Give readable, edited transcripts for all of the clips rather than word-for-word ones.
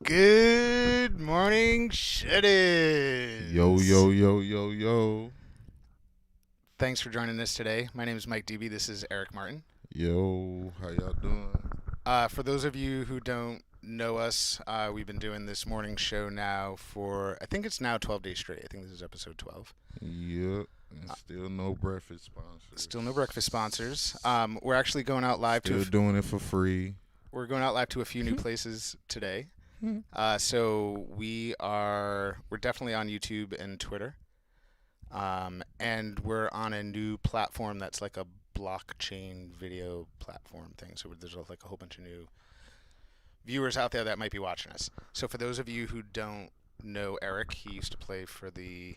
Good morning, Sheddies. Yo, yo, yo, yo, yo. Thanks for joining us today. My name is Mike Dube. This is Eric Martin. Yo, how y'all doing? For those of you who don't know us, we've been doing this morning show now for, I think it's now 12 days straight. I think this is episode 12. Yep, and still no breakfast sponsors. Still no breakfast sponsors. We're actually going out live Still doing it for free. We're going out live to a few new places today. So we're definitely on YouTube and Twitter. And we're on a new platform that's like a blockchain video platform thing. So there's like a whole bunch of new viewers out there that might be watching us. So for those of you who don't know Eric, he used to play for the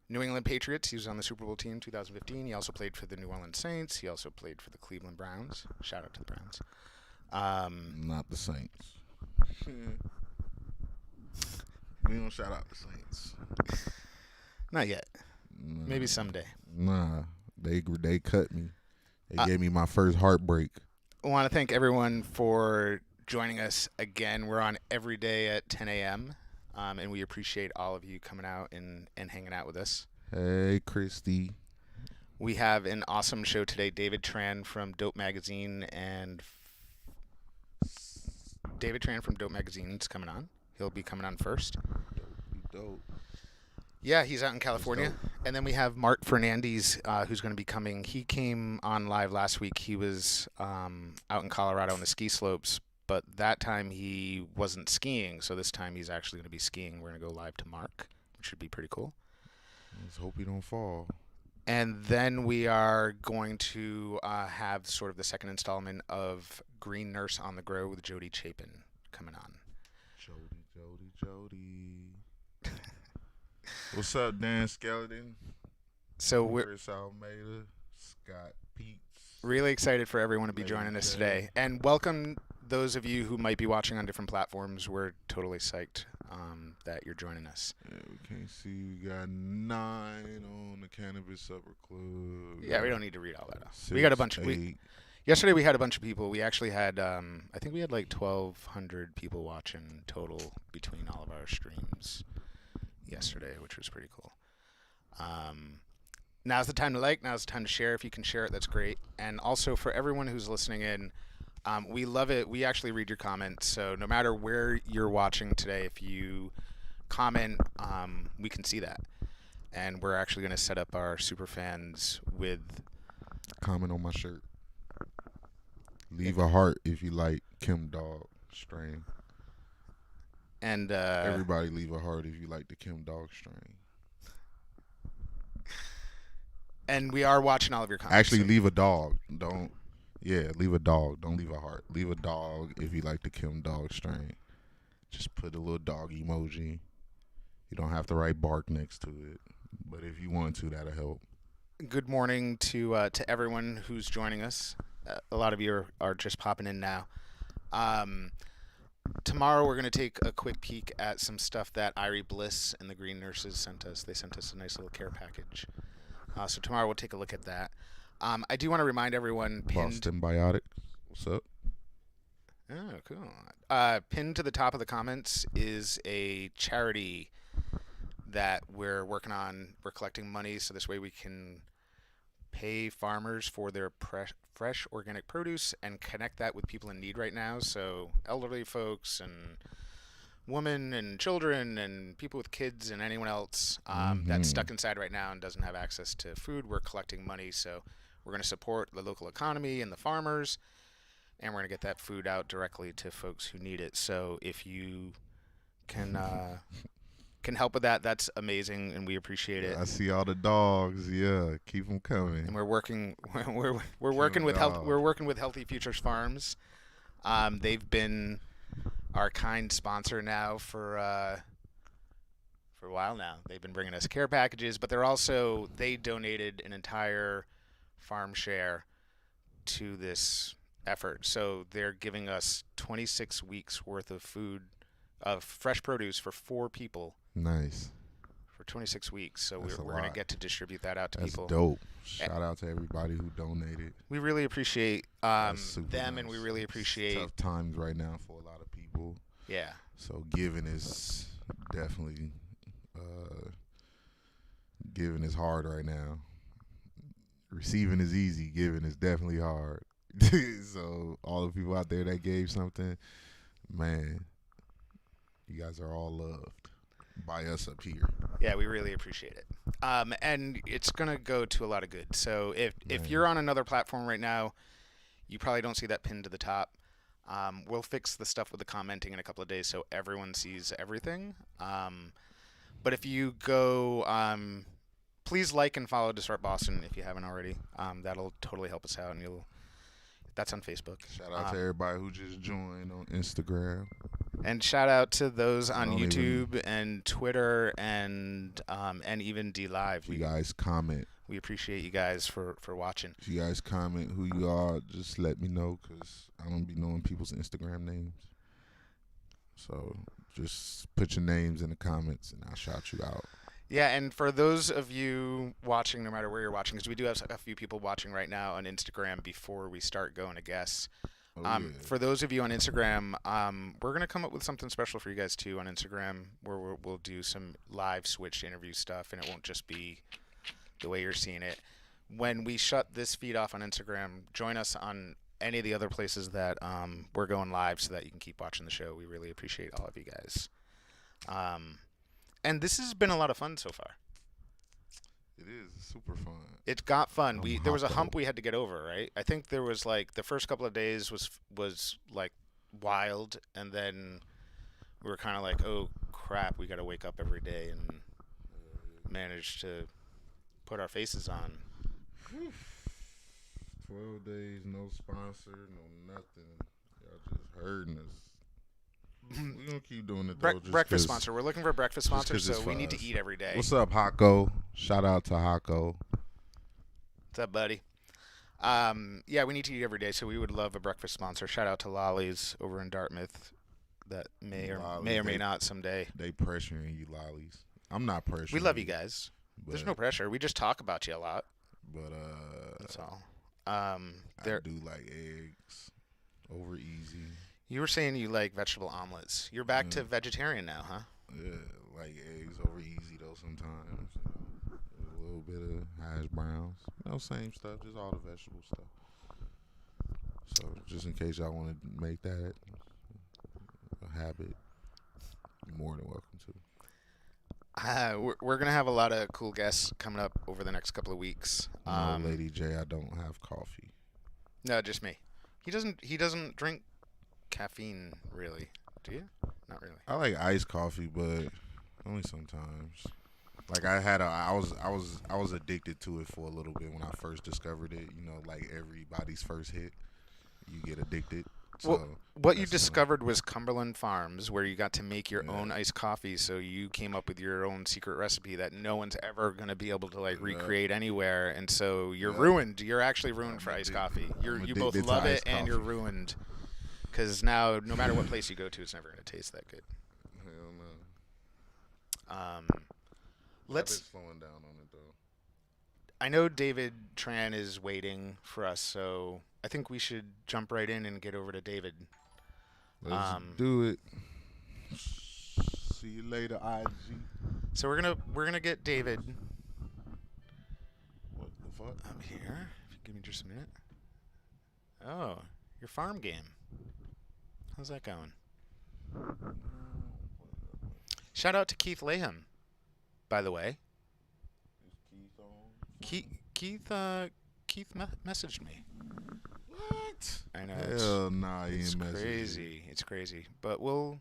New England Patriots. He was on the Super Bowl team in 2015. He also played for the New Orleans Saints. He also played for the Cleveland Browns. Shout out to the Browns. Not the Saints. We don't shout out the Saints. Not yet. Nah, Maybe someday. Nah, they cut me. They gave me my first heartbreak. I want to thank everyone for joining us again. We're on every day at 10 a.m., and we appreciate all of you coming out and hanging out with us. Hey, Christy. We have an awesome show today. David Tran from Dope Magazine is coming on. He'll be coming on first. Dope. Yeah, he's out in That's California. dope. And then we have Marc Fernandes, who's going to be coming. He came on live last week. He was out in Colorado on the ski slopes, but that time he wasn't skiing. So this time he's actually going to be skiing. We're going to go live to Marc, which should be pretty cool. Let's hope he don't fall. And then we are going to have sort of the second installment of Green Nurse on the Grow with Jodi Chapin coming on. Jody. What's up, Dan Skeleton? So we're Chris Almeida, Scott Peets. really excited for everyone to be Lady joining us J. today. And welcome those of you who might be watching on different platforms. We're totally psyched that you're joining us. Yeah, we can't see. We got 9 on the Cannabis Supper Club. Yeah, we don't need to read all that off. 6, We got a bunch. 8. Yesterday we had a bunch of people. We actually had, I think we had like 1,200 people watching total between all of our streams yesterday, which was pretty cool. Now's the time to like. Now's the time to share. If you can share it, that's great. And also for everyone who's listening in, we love it. We actually read your comments. So no matter where you're watching today, if you comment, we can see that. And we're actually going to set up our super fans with Comment on my shirt. Leave a heart if you like Kim Dog strain. and Everybody leave a heart if you like the Kim Dog strain. and we are watching all of your comments. Actually, so- leave a dog. Don't. Yeah, leave a dog. Don't leave a heart. Leave a dog if you like the Kim Dog strain. Just put a little dog emoji. You don't have to write bark next to it, but if you want to, that'll help. Good morning to everyone who's joining us. A lot of you are just popping in now. Tomorrow we're going to take a quick peek at some stuff that Irie Bliss and the Green Nurses sent us. They sent us a nice little care package. So tomorrow we'll take a look at that. I do want to remind everyone Boston Biotic. What's up? Oh, cool. Pinned to the top of the comments is a charity that we're working on. We're collecting money so this way we can pay farmers for their fresh organic produce and connect that with people in need right now. So elderly folks and women and children and people with kids and anyone else that's stuck inside right now and doesn't have access to food. We're collecting money, so we're going to support the local economy and the farmers, and we're going to get that food out directly to folks who need it. So if you can help with that, that's amazing, and we appreciate it. I see all the dogs. Yeah, keep them coming. And we're working with Healthy Futures Farms. They've been our kind sponsor now for a while now. They've been bringing us care packages, but they donated an entire farm share to this effort. So they're giving us 26 weeks worth of food, of fresh produce for 4 people. Nice. For 26 weeks. So That's we're going to get to distribute that out to That's people. dope. Shout out to everybody who donated. We really appreciate That's super them, nice. and we really It's appreciate. tough times right now for a lot of people. Yeah. So giving is definitely giving is hard right now. Receiving is easy. Giving is definitely hard. So all the people out there that gave something, man, you guys are all loved by us up here. Yeah, we really appreciate it. And it's going to go to a lot of good. So if Man. you're on another platform right now, you probably don't see that pinned to the top. We'll fix the stuff with the commenting in a couple of days so everyone sees everything. But if you go, please like and follow Disrupt Boston if you haven't already. That'll totally help us out, and that's on Facebook. Shout out to everybody who just joined on Instagram. And shout out to those on Don't YouTube and Twitter and even D Live. If you guys comment. We appreciate you guys for watching. If you guys comment who you are, just let me know, because I don't be knowing people's Instagram names. So just put your names in the comments and I'll shout you out. Yeah, and for those of you watching, no matter where you're watching, because we do have a few people watching right now on Instagram before we start going to guests. Oh, yeah. For those of you on Instagram, we're going to come up with something special for you guys too on Instagram, where we'll do some live switch interview stuff, and it won't just be the way you're seeing it. When we shut this feed off on Instagram, join us on any of the other places that we're going live so that you can keep watching the show. We really appreciate all of you guys. And this has been a lot of fun so far. It is super fun. It got fun. There was a Hot hump though. we had to get over, right? I think there was like the first couple of days was like wild, and then we were kind of like, oh crap, we got to wake up every day and manage to put our faces on. 12 days, no sponsor, no nothing. Y'all just hurting us. We're going to keep doing it, though. Just Breakfast sponsor. We're looking for a breakfast sponsor, 'cause it's so we for need to us. eat every day. What's up, Hako? Shout out to Hako. What's up, buddy? Yeah, we need to eat every day, so we would love a breakfast sponsor. Shout out to Lolly's over in Dartmouth that may or may not someday. They pressuring you, lollies. I'm not pressuring. We love you guys. There's no but- pressure. We just talk about you a lot. But That's all. I do like eggs over easy. You were saying you like vegetable omelets. You're back to vegetarian now, huh? Yeah, like eggs over easy though sometimes. A little bit of hash browns. Same stuff, just all the vegetable stuff. So just in case y'all want to make that a habit, you're more than welcome to. We're gonna have a lot of cool guests coming up over the next couple of weeks. No, Lady J, I don't have coffee. No, just me. He doesn't drink caffeine really. Do you? Not really. I like iced coffee, but only sometimes. Like I was addicted to it for a little bit when I first discovered it. Like everybody's first hit, you get addicted. So well, what you discovered was Cumberland Farms, where you got to make your own iced coffee. So you came up with your own secret recipe that no one's ever gonna be able to like recreate anywhere. And so you're ruined. You're actually ruined for iced coffee. You both love it and you're ruined. Because now, no matter what place you go to, it's never gonna taste that good. Hell no. Let's. Slowing down on it though. I know David Tran is waiting for us, so I think we should jump right in and get over to David. Let's do it. See you later, IG. So we're gonna get David. What the fuck? I'm here. Give me just a minute. Oh, your farm game. How's that going? Shout out to Keith Laham, by the way. Keith messaged me. What? I know. Hell nah, he It's ain't messaging crazy. It's crazy. But we'll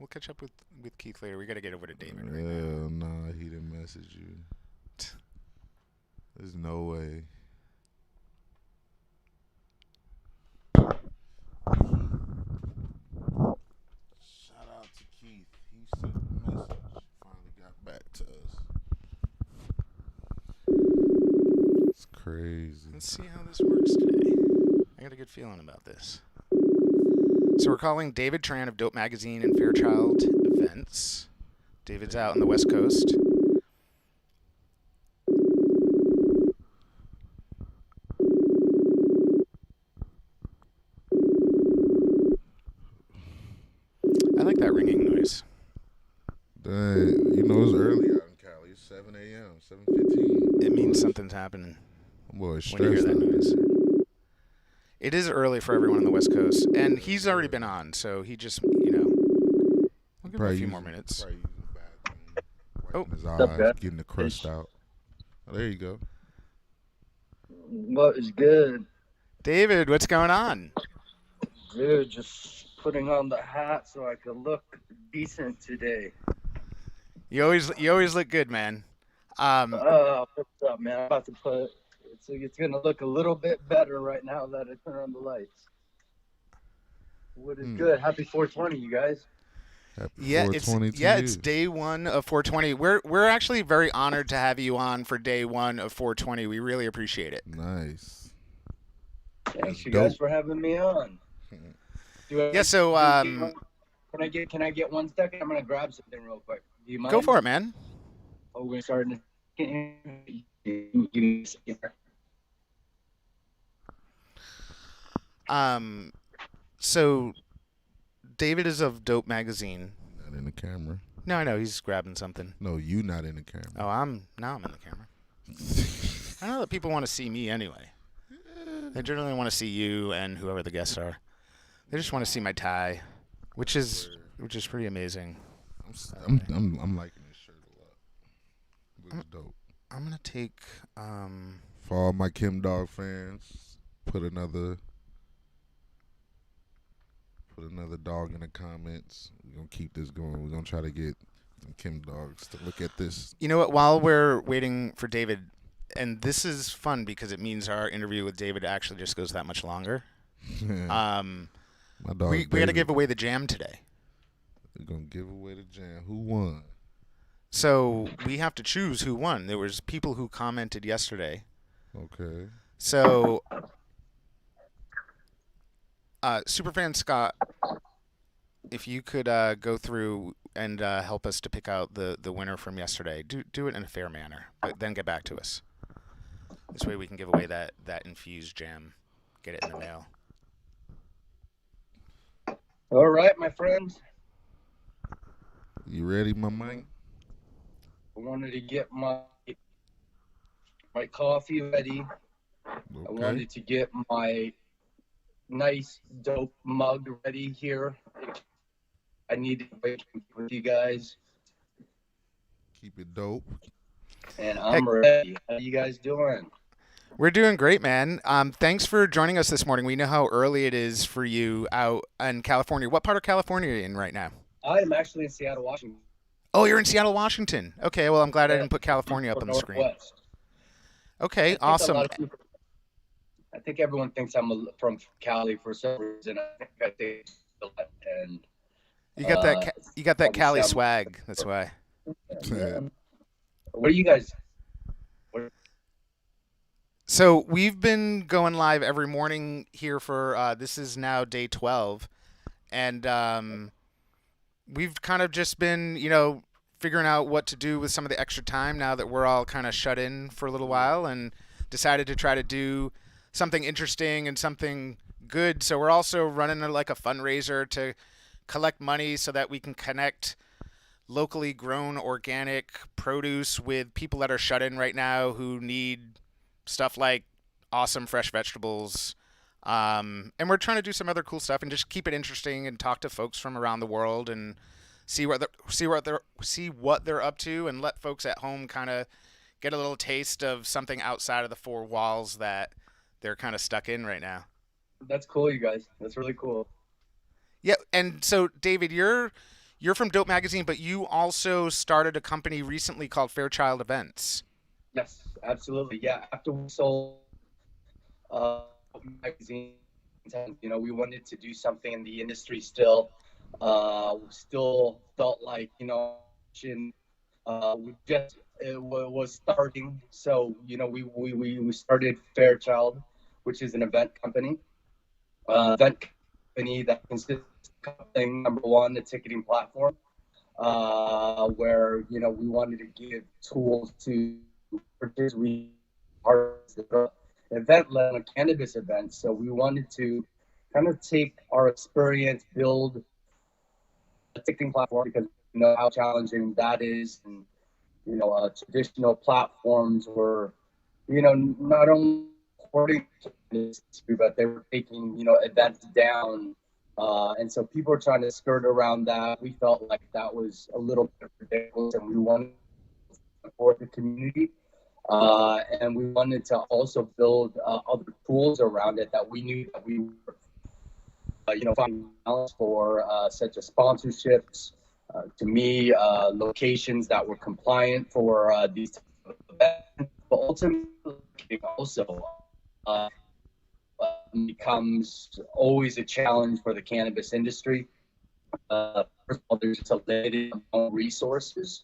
catch up with Keith later. We got to get over to David right now. Hell nah, he didn't message you. There's no way. Shout out to Keith. He sent a message. Finally got back to us. It's crazy. Let's see how this works today. I got a good feeling about this. So we're calling David Tran of Dope Magazine and Farechild Events. David's out on the West Coast. I like that ringing noise. It's early out in Cali. It's 7 a.m., 7:15. It means something's happening Boy, when you hear that noise. It is early for everyone on the West Coast, and he's already been on, so he just, I'll give him a few more minutes. Probably using the bathroom, Oh. wiping his eyes, getting the crust out. Oh, there you go. What is good? David, what's going on? Dude, just putting on the hat so I could look decent today. You always look good, man. What's up, man? I'm about to put it's gonna look a little bit better right now that I turn on the lights. What is good? Happy 420, you guys. Happy Yeah, 420 it's day one of 420. We're actually very honored to have you on for day one of 420. We really appreciate it. Nice. Thanks, you dope. guys, for having me on. Yeah, so Can I get 1 second? I'm gonna grab something real quick. Do you mind? go for it, man. Oh, we're gonna start in So David is of Dope Magazine. Not in the camera. No, I know he's grabbing something. No, you not in the camera. Oh, I'm in the camera. I know that people want to see me anyway. They generally want to see you and whoever the guests are. They just want to see my tie, which is pretty amazing. I'm liking this shirt a Looks dope. I'm gonna take. For all my Kim Dog fans, put another dog in the comments. We're gonna keep this going. We're gonna try to get some Kim Dogs to look at this. You know what? While we're waiting for David, and this is fun because it means our interview with David actually just goes that much longer. My dog. We got to give away the jam today. We're gonna give away the jam. Who won? So we have to choose who won. There was people who commented yesterday. Okay. So, Superfan Scott, if you could go through and help us to pick out the winner from yesterday, do it in a fair manner, but then get back to us. This way we can give away that infused jam, get it in the mail. All right, my friends. You ready, my man? I wanted to get my coffee ready. Okay. I wanted to get my nice, dope mug ready here. I need to wait with you guys. Keep it dope. And I'm ready. How you guys doing? We're doing great, man. Thanks for joining us this morning. We know how early it is for you out in California. What part of California are you in right now? I am actually in Seattle, Washington. Oh, you're in Seattle, Washington. Okay, well, I'm glad I didn't put California up on the screen. Northwest. Okay, awesome. I think everyone thinks I'm from Cali for some reason. I think and You got that Cali swag. That's why. yeah. What are you guys? So we've been going live every morning here for this is now day 12, and we've kind of just been, figuring out what to do with some of the extra time now that we're all kind of shut in for a little while, and decided to try to do something interesting and something good. So we're also running like a fundraiser to collect money so that we can connect locally grown organic produce with people that are shut in right now who need stuff like awesome fresh vegetables. And we're trying to do some other cool stuff and just keep it interesting and talk to folks from around the world and see what they're up to, and let folks at home kind of get a little taste of something outside of the four walls that they're kind of stuck in right now. That's cool, you guys. That's really cool. Yeah, and so David, you're from Dope Magazine, but you also started a company recently called Farechild Events. Yes, absolutely. Yeah, after we sold magazine, we wanted to do something in the industry still. We still felt like, it was starting. So, we started Farechild, which is an event company. Event company that consists of number one, the ticketing platform, where, we wanted to give tools to participants. We are event-led cannabis events. So we wanted to kind of take our experience, build a ticketing platform, because we know how challenging that is. And, traditional platforms were, not only supporting this, but they were taking, events down. And so people were trying to skirt around that. We felt like that was a little bit ridiculous, and we wanted to support the community. And we wanted to also build other tools around it that we knew that we were, finding balance for, such as sponsorships, to me, locations that were compliant for these events, but ultimately also becomes always a challenge for the cannabis industry. First of all, there's just a limited amount of resources.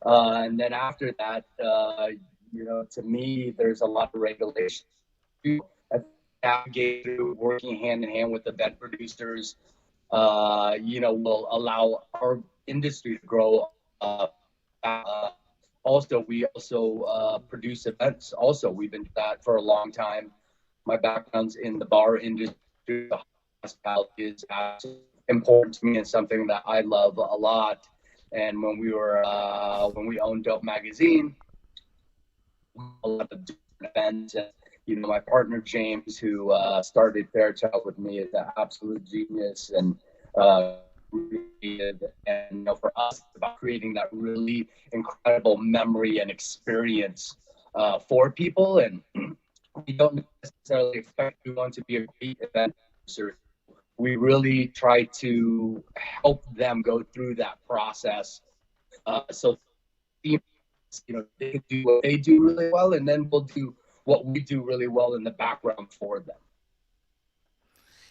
And then after that, to me, there's a lot of regulation. Navigate through working hand in hand with event producers, will allow our industry to grow. Also, we produce events. Also, we've been doing that for a long time. My background's in the bar industry. Hospitality is absolutely important to me and something that I love a lot. And when we owned Dope Magazine, a lot of different events. And, my partner James, who started Farechild with me, is an absolute genius and created. And for us, it's about creating that really incredible memory and experience for people. And we don't necessarily expect everyone to be a great event producer. We really try to help them go through that process, so they can do what they do really well, and then we'll do what we do really well in the background for them.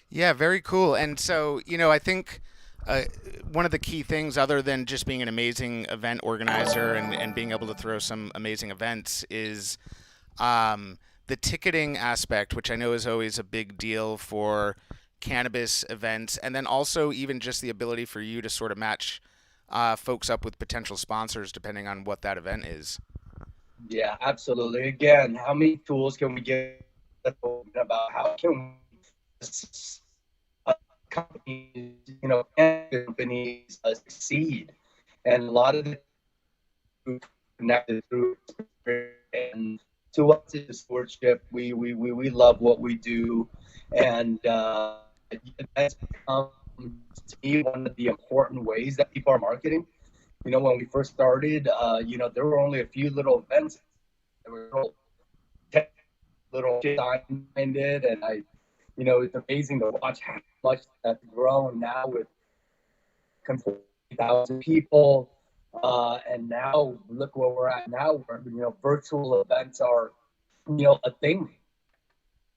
Yeah, very cool. And so, I think uh, one of the key things, other than just being an amazing event organizer and being able to throw some amazing events, is the ticketing aspect, which I know is always a big deal for cannabis events. And then also, even just the ability for you to sort of match folks up with potential sponsors depending on what that event is. Yeah, absolutely. Again, how many tools can we get about how can we companies, companies succeed? And a lot of the connected through, and to us it's stewardship. We love what we do, and that's become to me one of the important ways that people are marketing. When we first started, there were only a few little events. There were little behind it, and it's amazing to watch how much that's grown now with 40,000 people. And now look where we're at now, where virtual events are a thing.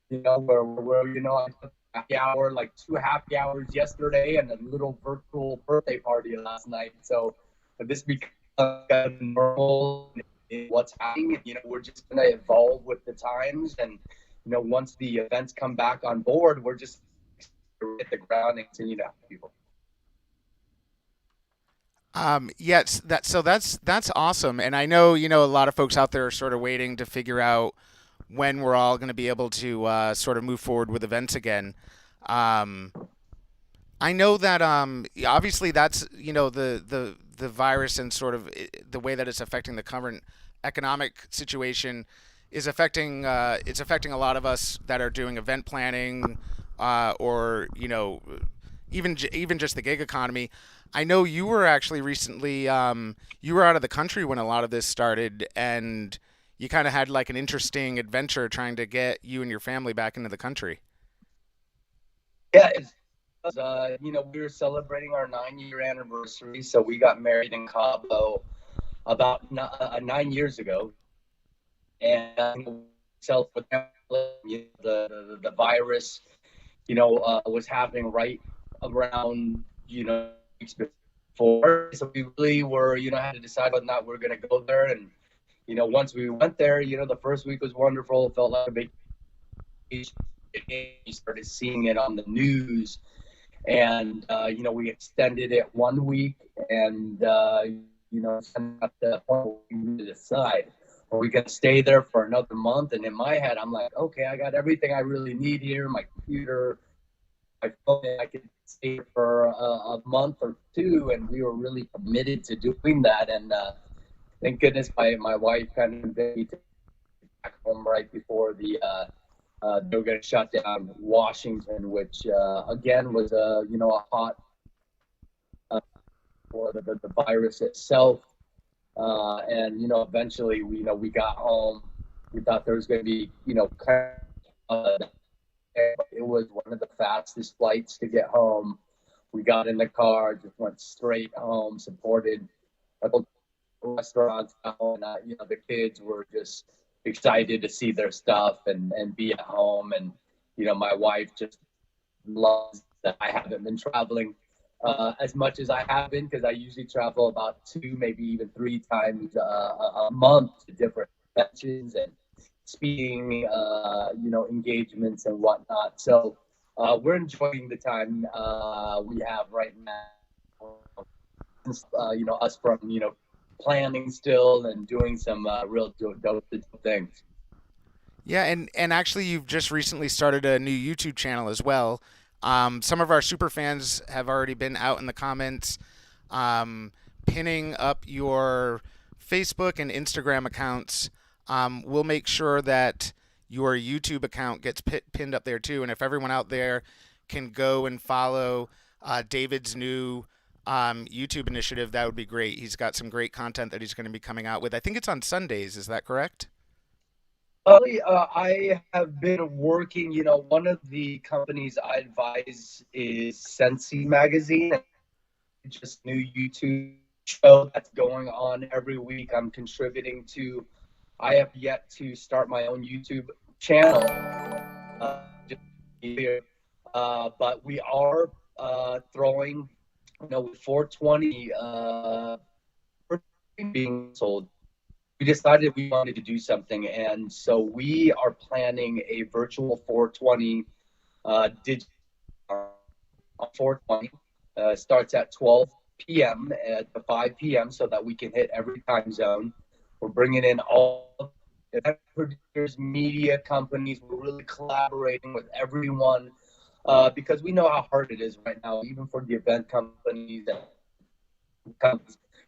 Where I took happy hour, like 2 happy hours yesterday, and a little virtual birthday party last night. So this becomes normal in what's happening. We're just going to evolve with the times, and once the events come back on board, we're just hit the ground and continue to have people. Yes, that's awesome, and I know a lot of folks out there are sort of waiting to figure out when we're all going to be able to sort of move forward with events again. Um, I know that obviously that's the virus and sort of the way that it's affecting the current economic situation is affecting it's affecting a lot of us that are doing event planning or even just the gig economy. I know you were actually recently you were out of the country when a lot of this started, and you kind of had like an interesting adventure trying to get you and your family back into the country. Yeah, we were celebrating our 9-year anniversary, so we got married in Cabo about 9 years ago, and self with the virus, was happening right around weeks before, so we really were had to decide whether or not we are going to go there. And once we went there, the first week was wonderful. It felt like a vacation. You started seeing it on the news, and we extended it 1 week, and at the point where we need to decide, are we going to stay there for another month? And in my head, I'm like, okay, I got everything I really need here, my computer, my phone. I could stay here for a month or two, and we were really committed to doing that. And thank goodness my wife kind of convinced me to back home right before they were going to shut down Washington, which again was a hot for the virus itself. And eventually we got home. We thought there was going to be it was one of the fastest flights to get home. We got in the car, just went straight home, supported local restaurants, and the kids were just excited to see their stuff and be at home. And my wife just loves that I haven't been traveling as much as I have been, because I usually travel about 2, maybe even 3 times a month to different conventions and speaking, engagements and whatnot. So we're enjoying the time we have right now. Us from planning still and doing some real dope things. Yeah, and actually, you've just recently started a new YouTube channel as well. Some of our super fans have already been out in the comments, pinning up your Facebook and Instagram accounts. We'll make sure that your YouTube account gets pinned up there too. And if everyone out there can go and follow David's new YouTube initiative, that would be great. He's got some great content that he's going to be coming out with. I think it's on Sundays. Is that correct? I have been working, one of the companies I advise is Sensi Magazine, just new YouTube show that's going on every week. I'm contributing to. I have yet to start my own YouTube channel, but we are throwing, with 420 being sold. We decided we wanted to do something, and so we are planning a virtual 420 digital on 420. Starts at 12 p.m. at 5 p.m. so that we can hit every time zone. We're bringing in all event producers, media companies. We're really collaborating with everyone because we know how hard it is right now, even for the event companies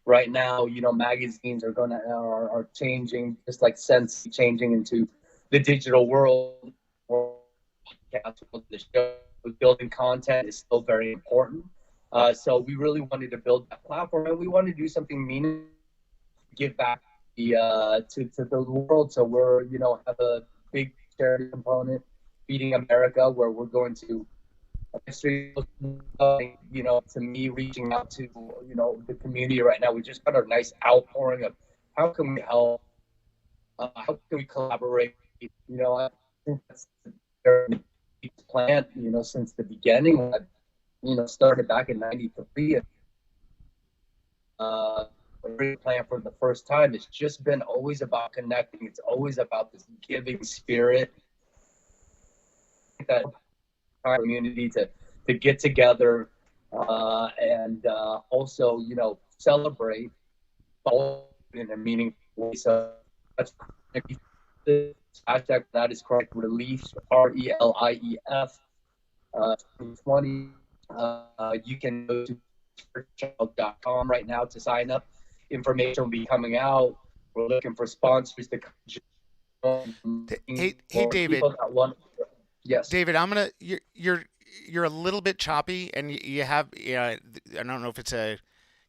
right now. Magazines are changing, just like Sense changing into the digital world. The show, building content is still very important. So we really wanted to build that platform, and we want to do something meaningful, give back to the world. So we're have a big charity component, Feeding America, where we're going to to me, reaching out to the community right now. We just got a nice outpouring of how can we help, how can we collaborate. I think that's the plan since the beginning. Started back in '93 and plan for the first time. It's just been always about connecting. It's always about this giving spirit, that community to get together and also celebrate in a meaningful way. So that's hashtag that is correct. Relief, RELIEF 2020. You can go to Farechild.com right now to sign up. Information will be coming out. We're looking for sponsors to Hey David. Yes, David, you're a little bit choppy, and you have I don't know if it's a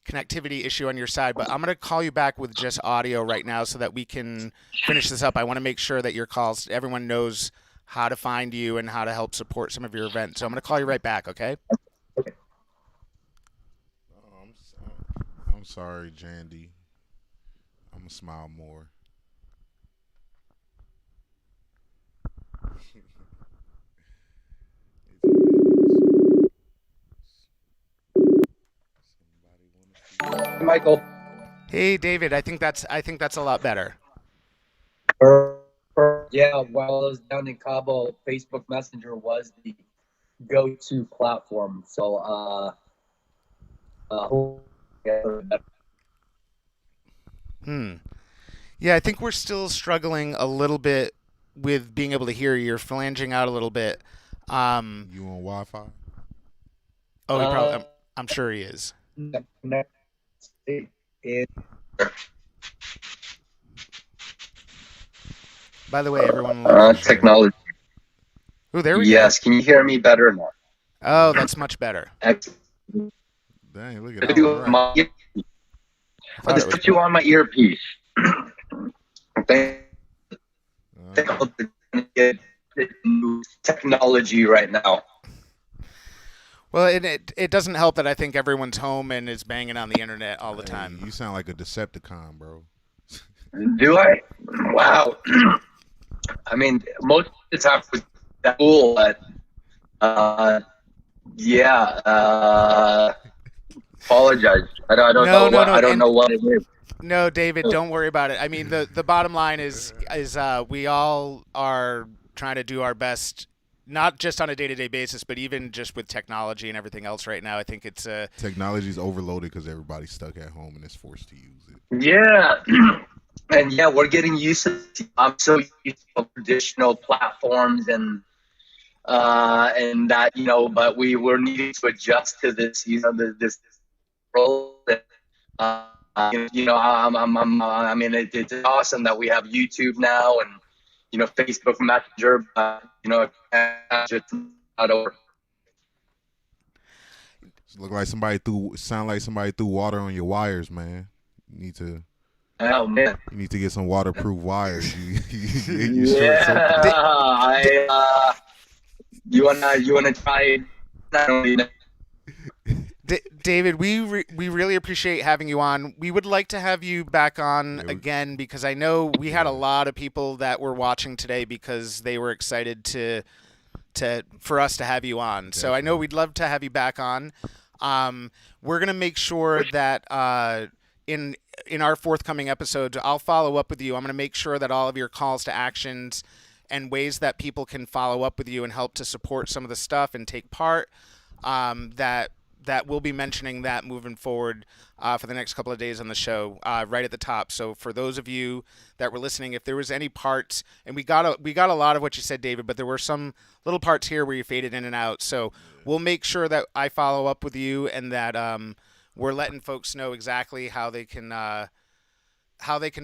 connectivity issue on your side, but I'm going to call you back with just audio right now so that we can finish this up. I want to make sure that your calls, everyone knows how to find you and how to help support some of your events. So I'm going to call you right back, okay? I'm sorry, Jandy. I'm going to smile more. Michael. Hey David, I think that's a lot better. Yeah, while I was down in Cabo, Facebook Messenger was the go-to platform. So Yeah, I think we're still struggling a little bit with being able to hear you. You're flanging out a little bit. You on Wi-Fi? Oh, he probably. I'm sure he is. By the way, everyone loves technology. Oh, there we go. Yes, can you hear me better now? Oh, that's much better. Dang, look at that. I'll just put you on my earpiece. Technology right now. Well, it doesn't help that I think everyone's home and is banging on the internet all the time. You sound like a Decepticon, bro. Do I? Wow. I mean, most of the time was cool, but apologize. I don't know what it is. No, David, don't worry about it. I mean, the bottom line is we all are trying to do our best, not just on a day-to-day basis, but even just with technology and everything else right now. I think it's technology's overloaded because everybody's stuck at home and is forced to use it. Yeah. And we're getting used to it. I'm so used to traditional platforms and that, but we're needing to adjust to this, this role. I mean, it's awesome that we have YouTube now and, Facebook Messenger, just not over. Look like sound like somebody threw water on your wires, man. You need to. Oh man. You need to get some waterproof wires. You short Yeah. circuit. You wanna try? Not only that. David, we really appreciate having you on. We would like to have you back on Yeah, again because I know we had a lot of people that were watching today because they were excited for us to have you on. Definitely. So I know we'd love to have you back on. We're gonna make sure that in our forthcoming episodes, I'll follow up with you. I'm gonna make sure that all of your calls to actions and ways that people can follow up with you and help to support some of the stuff and take part, that we'll be mentioning that moving forward for the next couple of days on the show, right at the top. So for those of you that were listening, if there was any parts, and we got a lot of what you said, David, but there were some little parts here where you faded in and out. So we'll make sure that I follow up with you and that we're letting folks know exactly how they can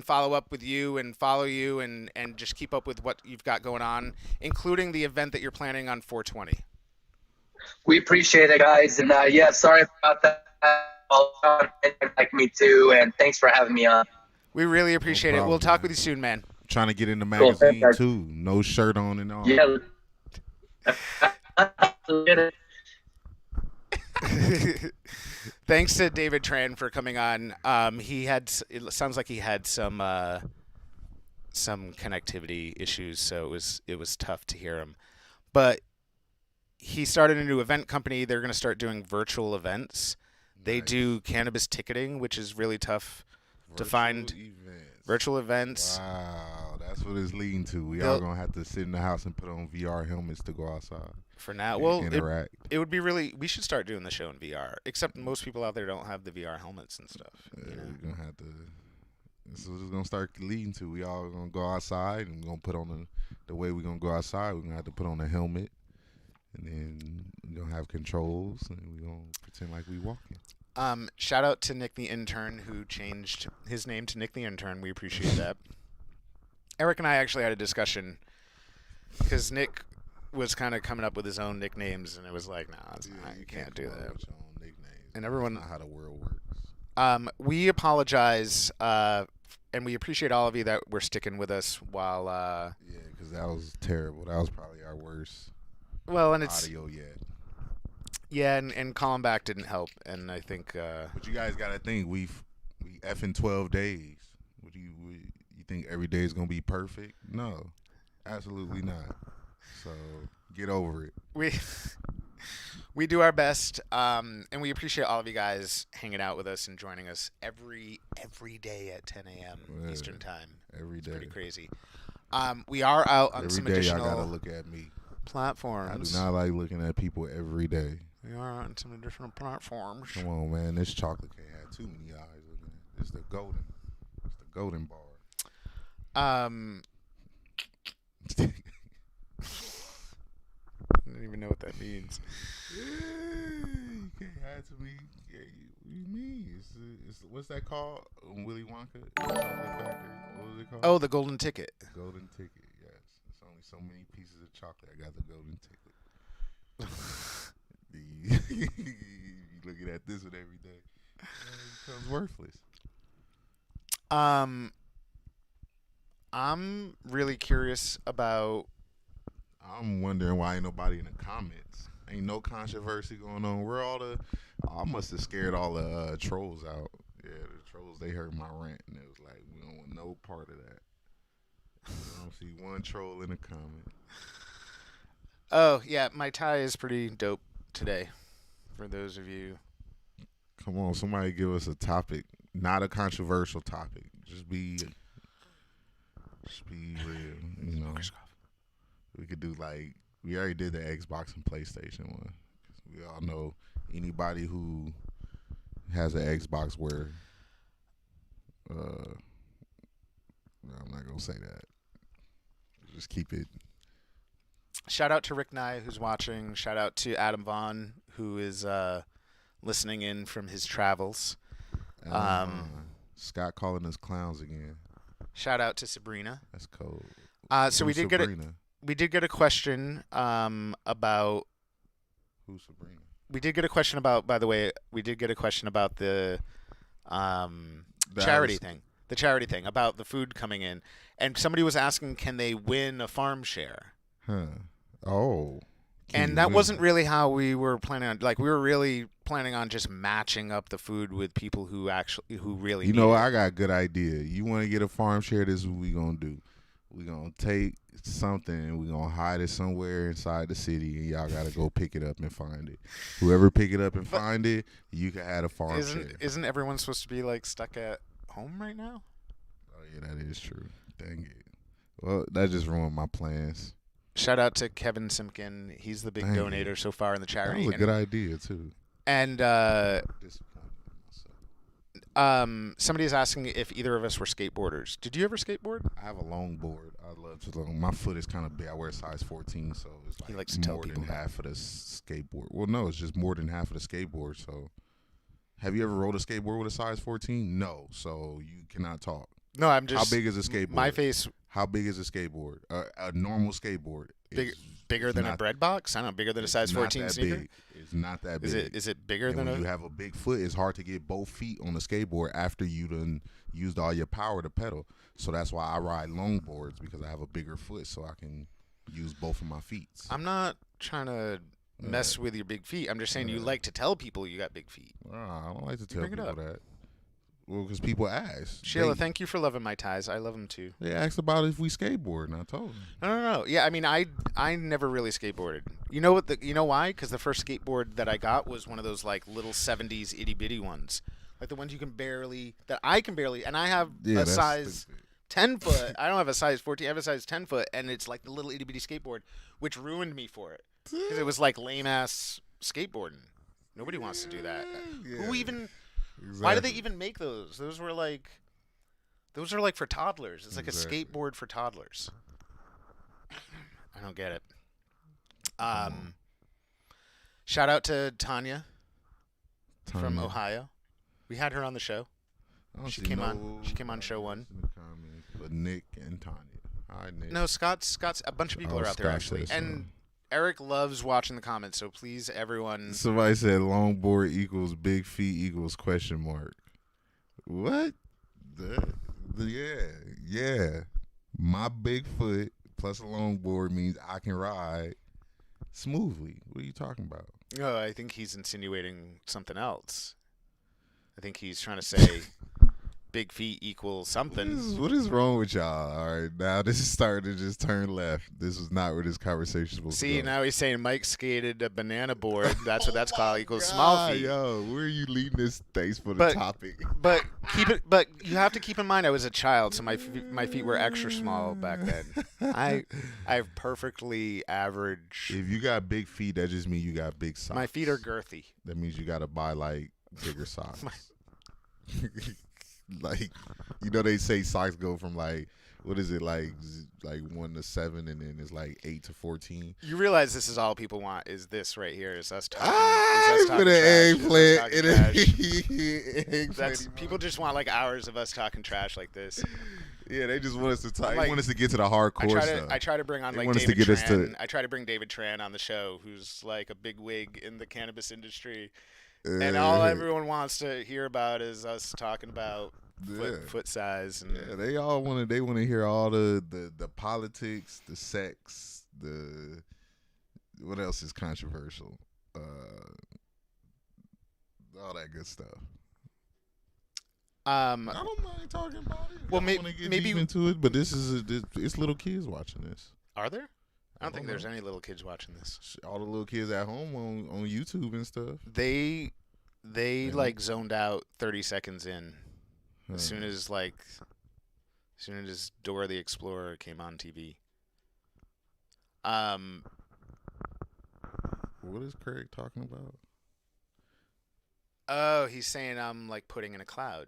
follow up with you and follow you and just keep up with what you've got going on, including the event that you're planning on 420. We appreciate it, guys, and yeah, sorry about that. Like me too, and thanks for having me on. We really appreciate it. We'll talk with you soon, man. Trying to get in the magazine too. No shirt on and all. Yeah. Thanks to David Tran for coming on. It sounds like he had some connectivity issues, so it was tough to hear him. But he started a new event company. They're going to start doing virtual events. They do cannabis ticketing, which is really tough to find. Virtual events. Wow, that's what it's leading to. We all going to have to sit in the house and put on VR helmets to go outside. For now. Well, interact. It would be we should start doing the show in VR, except most people out there don't have the VR helmets and stuff. We're going to have to. This is what it's going to start leading to. We all going to go outside and we're going to put on the way we're going to go outside. We're going to have to put on a helmet. And then we're going to have controls, and we're going to pretend like we walking. Shout out to Nick the intern who changed his name to Nick the intern. We appreciate that. Eric and I actually had a discussion because Nick was kind of coming up with his own nicknames, and it was like, nah, you can't do that. With your own nicknames. And everyone, that's not how the world works. We apologize, and we appreciate all of you that were sticking with us while. Yeah, because that was terrible. That was probably our worst. Well, and it's audio yet. Yeah, and calling back didn't help, and I think. But you guys got to think we effing 12 days. You think every day is gonna be perfect? No, absolutely not. So get over it. We do our best, and we appreciate all of you guys hanging out with us and joining us every day at 10 a.m. Eastern time. Every day. It's pretty crazy. We are out on every some day additional. Y'all gotta look at me. Platforms. I do not like looking at people every day. We are on some additional platforms. Come on, man. This chocolate can't have too many eyes looking at it. It's the golden bar. I don't even know what that means. You can't have to me. Yeah, what do you mean? It's what's that called? Willy Wonka? Chocolate Factory. What was it called? Oh, the golden ticket. Golden ticket. Yes. It's only so many pieces of chocolate. I got the golden ticket. You looking at this one every day. It becomes worthless. I'm really curious about. I'm wondering why ain't nobody in the comments. Ain't no controversy going on. Where all the? I must have scared all the trolls out. Yeah, the trolls, they heard my rant and it was like, we don't want no part of that. I don't see one troll in the comment. Oh yeah, my tie is pretty dope today. For those of you. Come on, somebody give us a topic, not a controversial topic. Just be real, you know. We could do like we already did the Xbox and PlayStation one. We all know anybody who has an Xbox where I'm not gonna say that. Just keep it. Shout out to Rick Nye who's watching. Shout out to Adam Vaughn who is listening in from his travels. Scott calling us clowns again. Shout out to Sabrina. That's cold. So we did get a question about who's Sabrina? we did get a question about. By the way, we did get a question about the That charity was- thing. The charity thing about the food coming in, and somebody was asking, can they win a farm share? Huh. Oh. Can And you that win? wasn't really how we were planning on. Like, we were really planning on just matching up the food with people who really. You know, need it. I got a good idea. You want to get a farm share? This is what we gonna do. We gonna take something and we gonna hide it somewhere inside the city, and y'all gotta go pick it up and find it. Whoever pick it up and find it, you can have a farm share. Isn't everyone supposed to be like stuck at home right now? Oh yeah, that is true. Dang it. Well, that just ruined my plans. Shout out to Kevin Simpkin. He's the big Dang donator so far in the That charity. was a good idea too. And Disappointed in myself. somebody is asking if either of us were skateboarders. Did you ever skateboard? I have a longboard. I love to long. My foot is kind of big. I wear a size 14, so it's He like likes to tell more than people that. half of the skateboard. Well, no, it's just more than half of the skateboard. So, have you ever rode a skateboard with a size 14? No, so you cannot talk. No, I'm just. How big is a skateboard? My face How big is a skateboard? A normal skateboard. Big- is- bigger it's than a not- bread box? I don't know, bigger than a size it's not 14 that sneaker? big. It's not that big. Is it bigger And than when you a have a big foot, it's hard to get both feet on the skateboard after you done used all your power to pedal. So that's why I ride longboards, because I have a bigger foot, so I can use both of my feet. I'm not trying to mess with your big feet. I'm just saying you Yeah. like to tell people you got big feet. I don't like to tell bring it people up. that. Well, because people ask. Sheila, thank you for loving my ties. I love them too. They asked about if we skateboard, and I told them. No. Yeah, I mean, I never really skateboarded. You know what? You know why? Because the first skateboard that I got was one of those like little 70s itty bitty ones, like the ones you can barely, that I can barely, and I have a that's size stupid. 10 foot. I don't have a size 14. I have a size 10 foot, and it's like the little itty bitty skateboard, which ruined me for it because it was like lame ass skateboarding. Nobody wants to do that. Who Yeah, even? Why did they exactly. even make those? Those are like for toddlers. It's like Exactly. a skateboard for toddlers. I don't get it. Shout out to Tanya from Tanya. Ohio. We had her on the show. I don't She see came no on. She came on show one. in the comments, but Nick and Tanya. All right, Nick. No, Scott's a bunch of people Oh, are out there Scott actually, said so. and Eric loves watching the comments. So please, everyone. Somebody said longboard equals big feet equals question mark. What? Yeah. My big foot plus a longboard means I can ride smoothly. What are you talking about? No, I think he's insinuating something else. I think he's trying to say big feet equals something. What is wrong with y'all? All right, now this is starting to just turn left. This is not where this conversation is supposed See, to go. now he's saying Mike skated a banana board. That's what that's called. Equals small God, feet. Yo, where are you leading this? Thanks for the But- topic. But But you have to keep in mind, I was a child, so my feet were extra small back then. I have perfectly average. If you got big feet, that just means you got big socks. My feet are girthy. That means you got to buy like bigger socks. Like, you know, they say socks go from like, what is it, like 1 to 7, and then it's like 8 to 14. You realize this is all people want is this right here? Is us talking? Ah, is us talking put an trash, is us eggplant talking in trash. it. That's people just want like hours of us talking trash like this. Yeah, they just want us to talk. I'm They like- want us to get to the hardcore stuff. I try to bring on They like want us to David get us to- Tran. I try to bring David Tran on the show, who's like a big wig in the cannabis industry, and all everyone wants to hear about is us talking about foot size and Yeah, they all want to. They want to hear all the politics, the sex, the what else is controversial, all that good stuff. I don't mind talking about it. Well, I don't wanna get maybe- deep into it, but it's little kids watching this. Are there? I don't I think don't there's know. any little kids watching this. All the little kids at home on YouTube and stuff. They Yeah. like zoned out 30 seconds in Huh. as soon as Dora the Explorer came on TV. What is Craig talking about? Oh, he's saying I'm like pudding in a cloud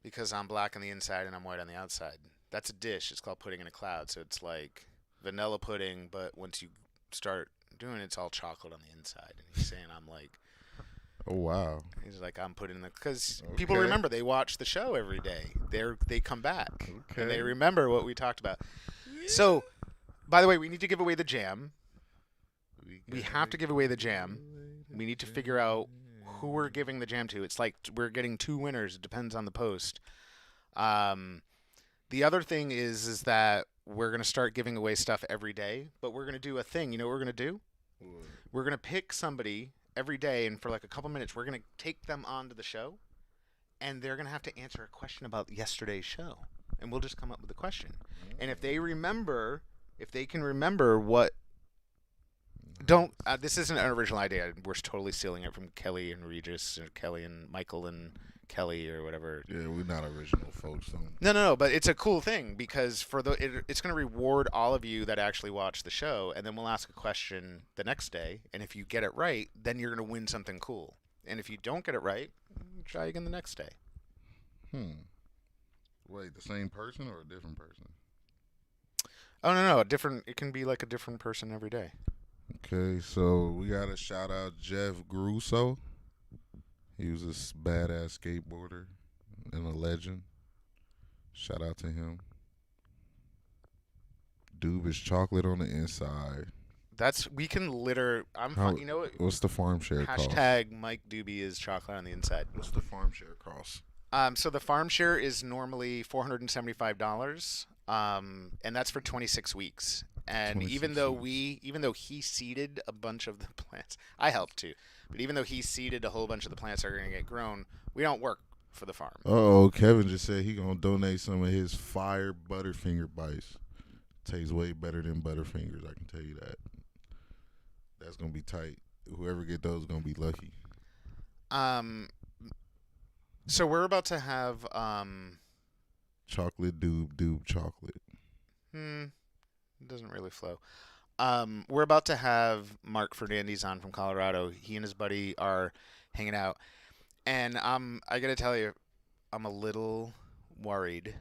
because I'm black on the inside and I'm white on the outside. That's a dish. It's called pudding in a cloud. So it's like vanilla pudding, but once you start doing it, it's all chocolate on the inside. And he's saying I'm like, Oh wow. he's like I'm putting in the because people Okay. remember they watch the show every day. They come back and they Okay. remember what we talked about. So, by the way, we need to give away the jam. We have to give away the jam. We need to figure out who we're giving the jam to. It's like we're getting 2 winners. It depends on the post. The other thing is that we're going to start giving away stuff every day, but we're going to do a thing. You know what we're going to do? What? We're going to pick somebody every day, and for like a couple minutes, we're going to take them onto the show, and they're going to have to answer a question about yesterday's show, and we'll just come up with a question. And if they can remember what, this isn't an original idea. We're totally stealing it from Kelly and Regis, or Kelly and Michael and Kelly, or whatever. Yeah, we're not original folks. No, but it's a cool thing because it's going to reward all of you that actually watch the show, and then we'll ask a question the next day, and if you get it right, then you're going to win something cool. And if you don't get it right, try again the next day. Wait, the same person or a different person? Oh, no, it can be like a different person every day. Okay, so we got to shout out Jeff Grusso. He was a badass skateboarder and a legend. Shout out to him. Dube is chocolate on the inside. We can you know what? What's the farm share cost? Hashtag Mike Dube is chocolate on the inside. What's the farm share cost? So the farm share is normally $475, and that's for 26 weeks. And even though he seeded a bunch of the plants, I helped too. But even though he seeded a whole bunch of the plants that are going to get grown, we don't work for the farm. Kevin just said he gonna donate some of his fire Butterfinger bites. Tastes way better than Butterfingers, I can tell you that. That's gonna be tight. Whoever get those is gonna be lucky. So we're about to have chocolate Dube chocolate. It doesn't really flow. We're about to have Marc Fernandes on from Colorado. He and his buddy are hanging out. And I got to tell you, I'm a little worried.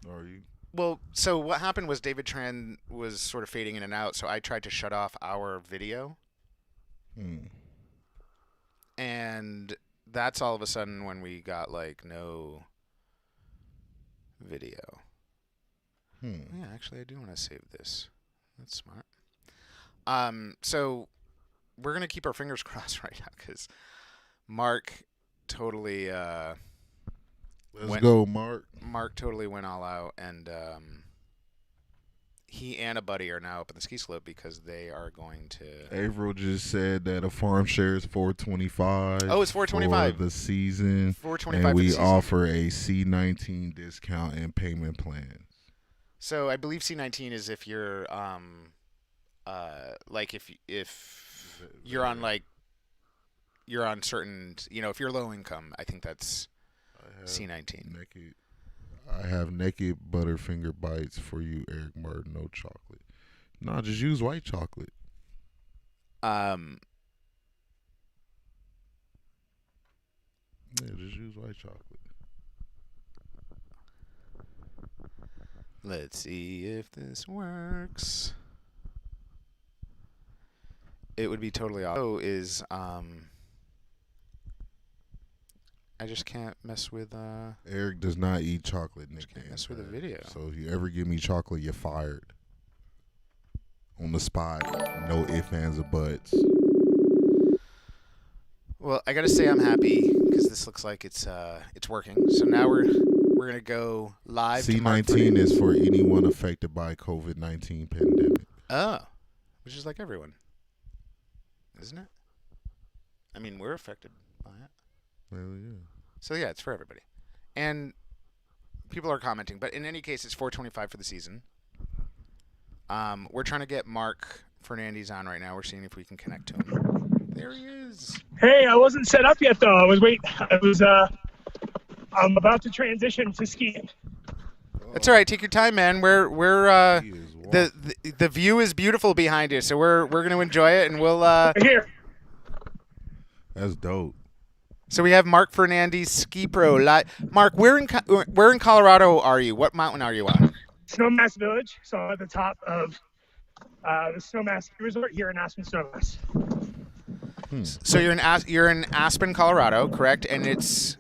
Are you? Well, so what happened was David Tran was sort of fading in and out, so I tried to shut off our video. And that's all of a sudden when we got, like, no video. Yeah, actually, I do want to save this. That's smart. So we're going to keep our fingers crossed right now because Marc totally Let's go, Marc. Marc totally went all out, and he and a buddy are now up in the ski slope because they are going to. Averill just said that a farm share is $425. Oh, it's $425 for the season. $425, and we offer a C19 discount and payment plan. So I believe C19 is if you're like if you're on like you're on certain, you know, if you're low income, I think that's C19. I have naked Butterfinger bites for you, Eric Martin. No chocolate. No, just use white chocolate. Yeah, just use white chocolate. Let's see if this works. It would be totally awesome. I just can't mess with. Eric does not eat chocolate. Nick Can't mess with the video. So if you ever give me chocolate, you're fired. On the spot, no ifs, ands, or buts. Well, I gotta say I'm happy because this looks like it's working. So now we're gonna go live. C19 is for anyone affected by COVID-19 pandemic. Oh, which is like everyone, isn't it? I mean, we're affected by it. Well, yeah. So yeah, it's for everybody, and people are commenting. But in any case, it's $425 for the season. We're trying to get Marc Fernandes on right now. We're seeing if we can connect to him. There he is. Hey, I wasn't set up yet though. I'm about to transition to skiing. That's all right. Take your time, man. The view is beautiful behind you, so we're going to enjoy it, and we'll Here. That's dope. So we have Marc Fernandes Ski Pro. Marc, where in Colorado are you? What mountain are you on? Snowmass Village. So I'm at the top of the Snowmass Ski Resort here in Aspen, Snowmass. So you're in Aspen, Colorado, correct? And it's,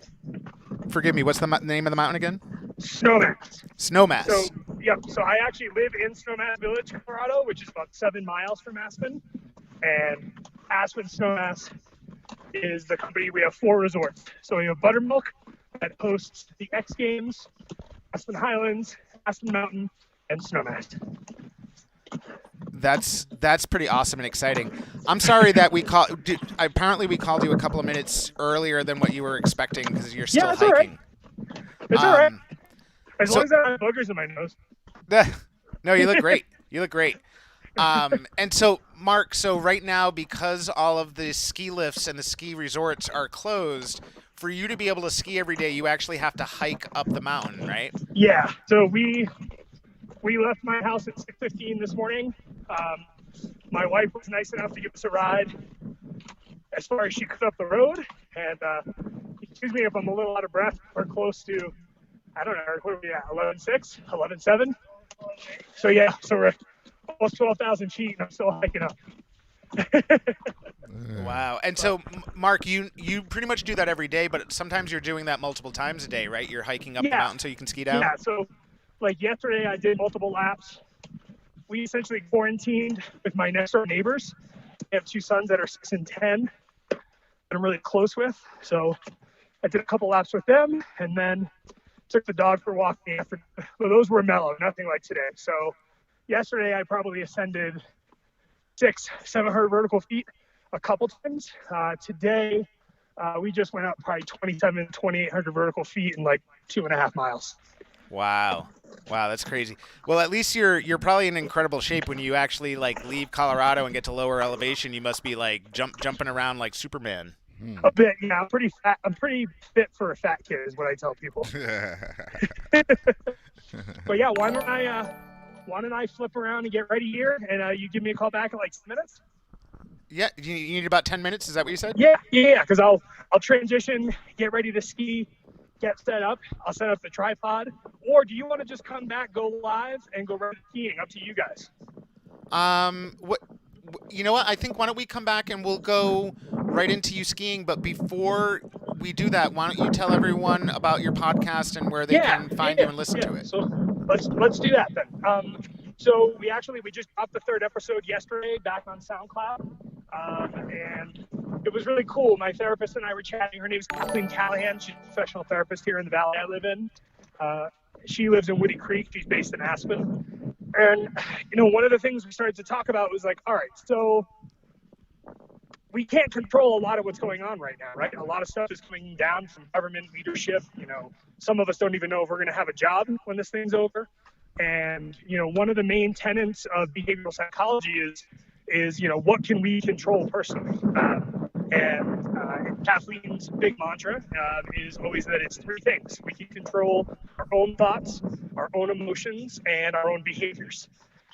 forgive me, what's the name of the mountain again? Snowmass. Snowmass. So, yep. So I actually live in Snowmass Village, Colorado, which is about 7 miles from Aspen. And Aspen Snowmass is the company. We have 4 resorts. So we have Buttermilk that hosts the X Games, Aspen Highlands, Aspen Mountain, and Snowmass. That's pretty awesome and exciting. I'm sorry that apparently we called you a couple of minutes earlier than what you were expecting because you're still hiking. It's all right. As long as I don't have boogers in my nose. No, you look great. You look great. And so, Mark, right now, because all of the ski lifts and the ski resorts are closed, for you to be able to ski every day, you actually have to hike up the mountain, right? Yeah. So we left my house at 6:15 this morning. My wife was nice enough to give us a ride as far as she could up the road. And excuse me if I'm a little out of breath. We're close to, I don't know, what are we at, 11.6, 11.7? So yeah, so we're almost 12,000 feet and I'm still hiking up. Wow. And so, Mark, you pretty much do that every day, but sometimes you're doing that multiple times a day, right? You're hiking up the mountain so you can ski down? Yeah, so like yesterday I did multiple laps. We essentially quarantined with my next door neighbors. I have 2 sons that are 6 and 10 that I'm really close with. So I did a couple laps with them and then took the dog for a walk in the afternoon. But those were mellow, nothing like today. So yesterday I probably ascended 600-700 vertical feet a couple times. Today we just went up probably 2,800 vertical feet in like 2.5 miles. Wow, that's crazy. Well, at least you're probably in incredible shape when you actually like leave Colorado and get to lower elevation. You must be like jumping around like Superman. A bit, yeah. I'm pretty fat. I'm pretty fit for a fat kid, is what I tell people. But yeah, why don't I flip around and get ready here, and you give me a call back in like 10 minutes? Yeah, you need about 10 minutes. Is that what you said? Yeah. Because I'll transition, get ready to ski, get set up. I'll set up the tripod. Or do you want to just come back, go live, and go right to skiing? Up to you guys. You know what? I think why don't we come back and we'll go right into you skiing. But before we do that, why don't you tell everyone about your podcast and where they can find you and listen to it? So let's do that then. So we just dropped the 3rd episode yesterday back on SoundCloud, and it was really cool. My therapist and I were chatting. Her name's Kathleen Callahan. She's a professional therapist here in the valley I live in. She lives in Woody Creek. She's based in Aspen. And, one of the things we started to talk about was like, all right, so we can't control a lot of what's going on right now, right? A lot of stuff is coming down from government leadership. Some of us don't even know if we're going to have a job when this thing's over. And, one of the main tenets of behavioral psychology is what can we control personally? And Kathleen's big mantra is always that it's 3 things. We can control our own thoughts, our own emotions, and our own behaviors.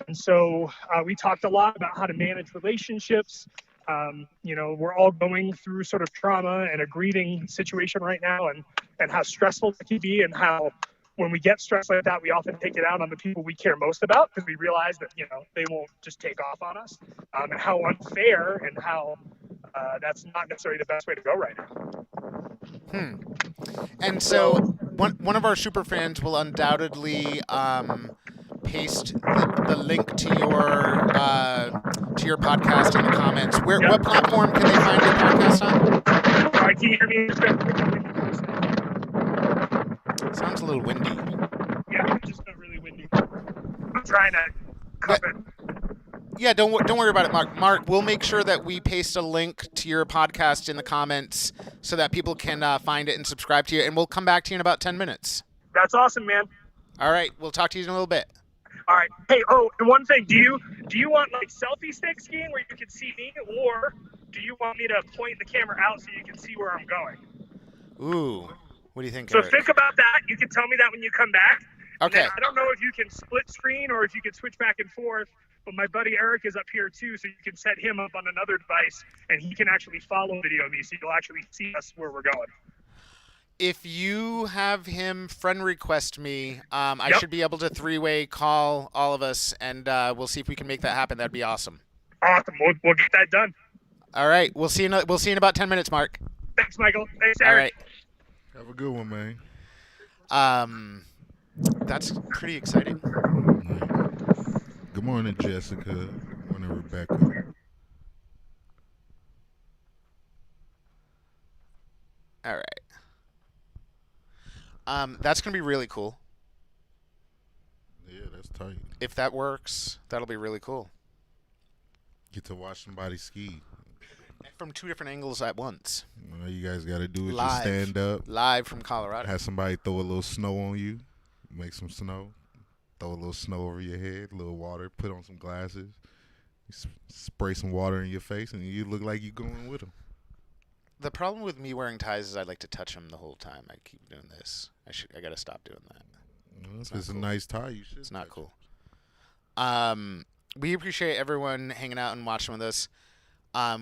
And so we talked a lot about how to manage relationships. We're all going through sort of trauma and a grieving situation right now, and how stressful it can be, and how when we get stressed like that, we often take it out on the people we care most about because we realize that, they won't just take off on us, and how unfair and how that's not necessarily the best way to go right now. And so one of our super fans will undoubtedly paste the link to your podcast in the comments. What platform can they find your podcast on? All right, can you hear me? Sounds a little windy. Yeah, it just got really windy. I'm trying to cover it. Yeah, don't worry about it, Mark. Mark, we'll make sure that we paste a link to your podcast in the comments so that people can find it and subscribe to you, and we'll come back to you in about 10 minutes. That's awesome, man. All right, we'll talk to you in a little bit. All right. Hey, and one thing, do you want like selfie stick skiing where you can see me, or do you want me to point the camera out so you can see where I'm going? Ooh, what do you think, So Eric? think about that. You can tell me that when you come back. Okay. I don't know if you can split screen or if you can switch back and forth, but my buddy Eric is up here too, so you can set him up on another device, and he can actually follow video me, so you'll actually see us where we're going. If you have him friend request me, I should be able to 3-way call all of us, and we'll see if we can make that happen. That'd be awesome. Awesome. We'll get that done. All right. We'll see you in about 10 minutes, Mark. Thanks, Michael. Thanks, Eric. All right. Have a good one, man. That's pretty exciting. Good morning, Jessica. Good morning, Rebecca. All right. That's gonna be really cool. Yeah, that's tight. If that works, that'll be really cool. Get to watch somebody ski. From 2 different angles at once. All you guys got to do is Live. just stand up, Live from Colorado. have somebody throw a little snow on you, make some snow, throw a little snow over your head, a little water, put on some glasses, spray some water in your face, and you look like you're going with them. The problem with me wearing ties is I like to touch them the whole time. I keep doing this. I gotta stop doing that. If it's a nice tie, you should. It's not cool. We appreciate everyone hanging out and watching with us.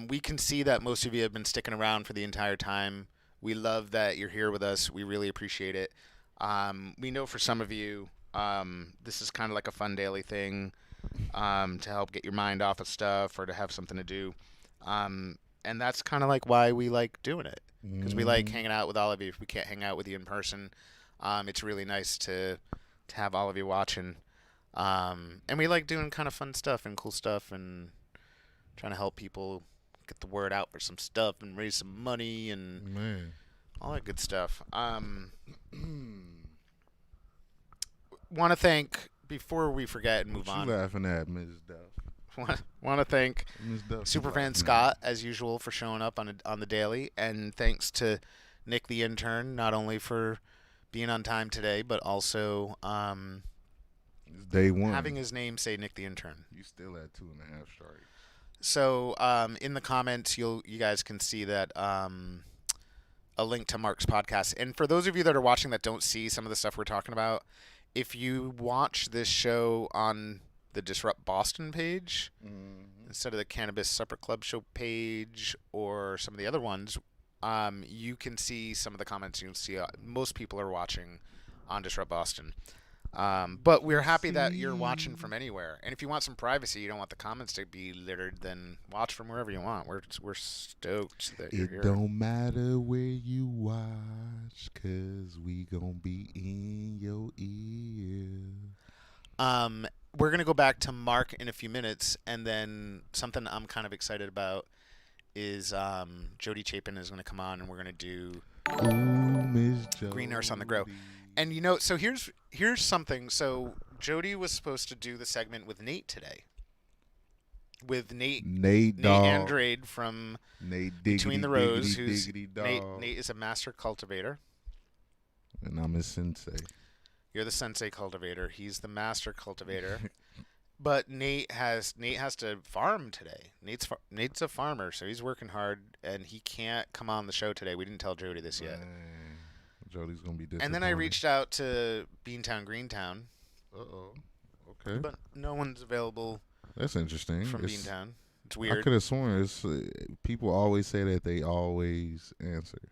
We can see that most of you have been sticking around for the entire time. We love that you're here with us. We really appreciate it. We know for some of you, this is kind of like a fun daily thing to help get your mind off of stuff or to have something to do. And that's kind of like why we like doing it, because we like hanging out with all of you. If we can't hang out with you in person, it's really nice to have all of you watching. And we like doing kind of fun stuff and cool stuff and trying to help people get the word out for some stuff and raise some money and all that good stuff. Want to thank, before we forget and move on. What you laughing at, Ms. Duff? Want to thank Superfan Scott, as usual, for showing up on the daily, and thanks to Nick the intern, not only for being on time today, but also day one having his name say Nick the intern. You still at 2.5 straight. So in the comments, you guys can see that a link to Mark's podcast. And for those of you that are watching that don't see some of the stuff we're talking about, if you watch this show on the Disrupt Boston page instead of the Cannabis Supper Club show page or some of the other ones, you can see some of the comments. You'll see most people are watching on Disrupt Boston. But we're happy that you're watching from anywhere. And if you want some privacy, you don't want the comments to be littered, then watch from wherever you want. We're stoked that you're here. It don't matter where you watch, 'cause we gonna be in your ear. We're going to go back to Mark in a few minutes, and then something I'm kind of excited about is Jodi Chapin is going to come on, and we're going to do Green Nurse on the Grow. And, so here's something. So Jodi was supposed to do the segment with Nate today. With Nate Andrade from Between the Rows, who's Nate is a master cultivator. And I'm his sensei. You're the sensei cultivator. He's the master cultivator. But Nate has to farm today. Nate's a farmer, so he's working hard, and he can't come on the show today. We didn't tell Jodi this yet. Jodi's gonna be disappointed. And then I reached out to Beantown Greentown. Okay. But no one's available. That's interesting. From Beantown. It's weird. I could have sworn people always say that they always answer.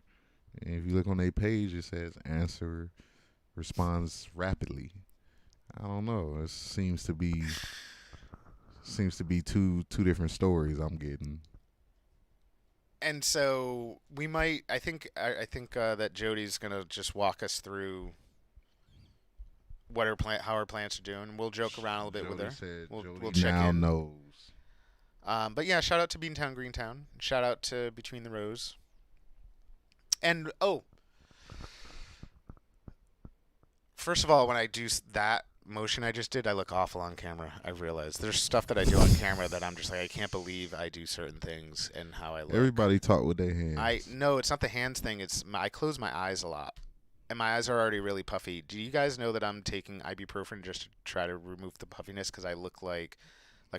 And if you look on their page, it says answer responds rapidly. I don't know. It seems to be two different stories I'm getting. And so we might. I think that Jodi's gonna just walk us through what how her plants are doing. We'll joke around a little bit with her. We'll check in. Knows. But yeah, shout out to Beantown Greentown. Shout out to Between the Rows. And first of all, when I do that motion I just did, I look awful on camera. I realize there's stuff that I do on camera that I'm just like, I can't believe I do certain things and how I look. Everybody talk with their hands. No, it's not the hands thing. I close my eyes a lot, and my eyes are already really puffy. Do you guys know that I'm taking ibuprofen just to try to remove the puffiness, because I look like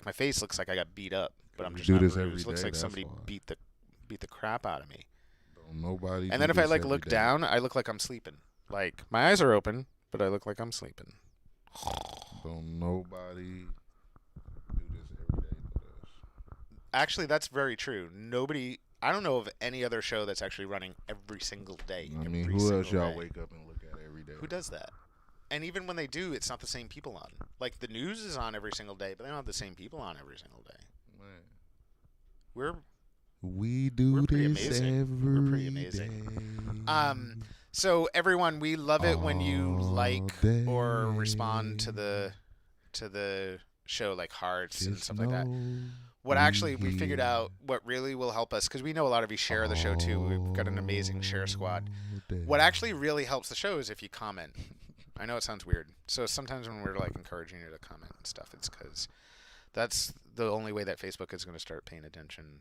my face looks like I got beat up, but I'm just do not this bruised. every It looks day, like somebody why. beat the crap out of me. Nobody. And then if I look down, I look like I'm sleeping. Like my eyes are open, but I look like I'm sleeping. Don't nobody do this every day but us. Actually, that's very true. I don't know of any other show that's actually running every single day. I mean, who else y'all wake up and look at every day? Who does that? And even when they do, it's not the same people on. Like the news is on every single day, but they don't have the same people on every single day. Man. We're do pretty this amazing. We're pretty amazing. So everyone, we love it when you like or respond to the show, like hearts and stuff like that. What actually we figured out what really will help us, because we know a lot of you share the show too. We've got an amazing share squad. What actually really helps the show is if you comment. I know it sounds weird. So sometimes when we're like encouraging you to comment and stuff, it's because that's the only way that Facebook is going to start paying attention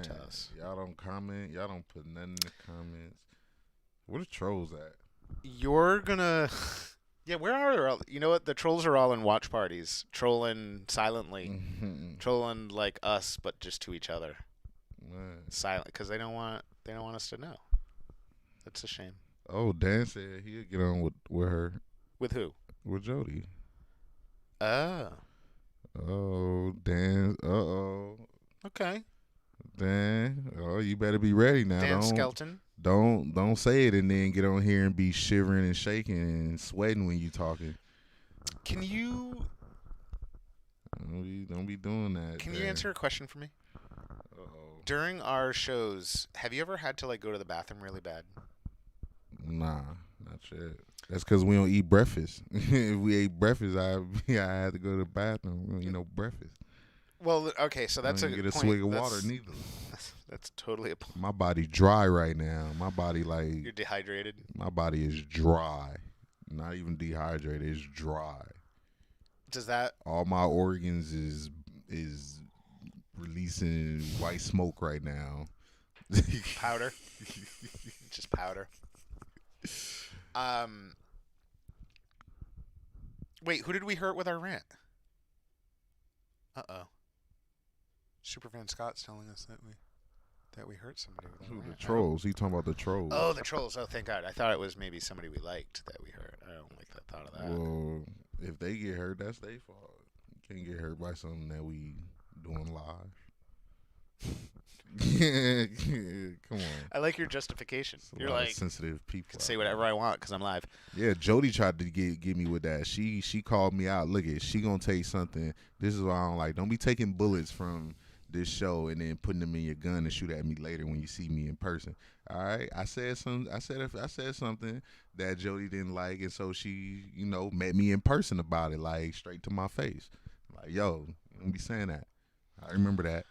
to us. Y'all don't comment. Y'all don't put nothing in the comments. Where the trolls at? You're gonna, yeah. Where are they? You know what? The trolls are all in watch parties, trolling silently, trolling like us, but just to each other, silent, because they don't want us to know. That's a shame. Oh, Dan said he'll get on with her. With who? With Jodi. Oh. Oh, Dan. Okay. Dan. Oh, you better be ready now. Dan Skelton. Don't say it and then get on here and be shivering and shaking and sweating when you talking. Can you? Don't be doing that. Can you answer a question for me? Uh-oh. During our shows, have you ever had to like go to the bathroom really bad? Nah, not yet. That's because we don't eat breakfast. If we ate breakfast, I had to go to the bathroom. We don't eat no breakfast. Well, okay, so that's a get a point. swig of water neither. That's totally a point. My body dry right now. My body like You're dehydrated. My body is dry. Not even dehydrated. It's dry. Does that? All my organs is releasing white smoke right now. Powder. Just powder. Wait, who did we hurt with our rant? Uh-oh. Superfan Scott's telling us that we hurt somebody with our rant. The trolls. He talking about the trolls. Oh, the trolls. Oh, thank God. I thought it was maybe somebody we liked that we hurt. I don't like the thought of that. Well, if they get hurt, that's their fault. You can't get hurt by something that we doing live. Come on. I like your justification. You're like sensitive people. I can say whatever I want because I'm live. Yeah, Jodi tried to get me with that. She called me out. Look at, she gonna take something. This is what I don't like. Don't be taking bullets from this show and then putting them in your gun and shoot at me later when you see me in person. All right, I said something that Jodi didn't like, and so she, met me in person about it, like straight to my face. Like, yo, don't be saying that. I remember that.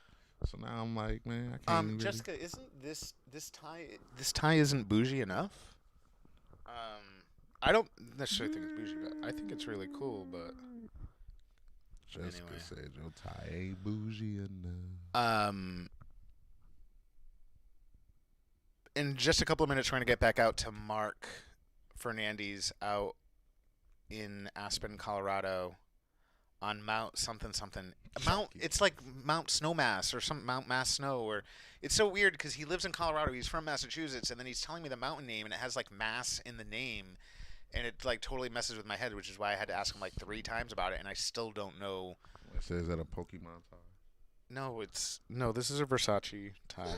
So now I'm like, man, I can't. Jessica, isn't this tie isn't bougie enough? I don't necessarily think it's bougie, but I think it's really cool. But Jessica said your tie ain't bougie enough. In just a couple of minutes, we're gonna get back out to Marc Fernandes out in Aspen, Colorado, on Mount something. It's like Mount Snowmass or some Mount Mass Snow, or it's so weird because he lives in Colorado. He's from Massachusetts, and then he's telling me the mountain name, and it has like Mass in the name, and it like totally messes with my head, which is why I had to ask him like 3 times about it, and I still don't know. It says that a Pokemon tie. No, this is a Versace tie.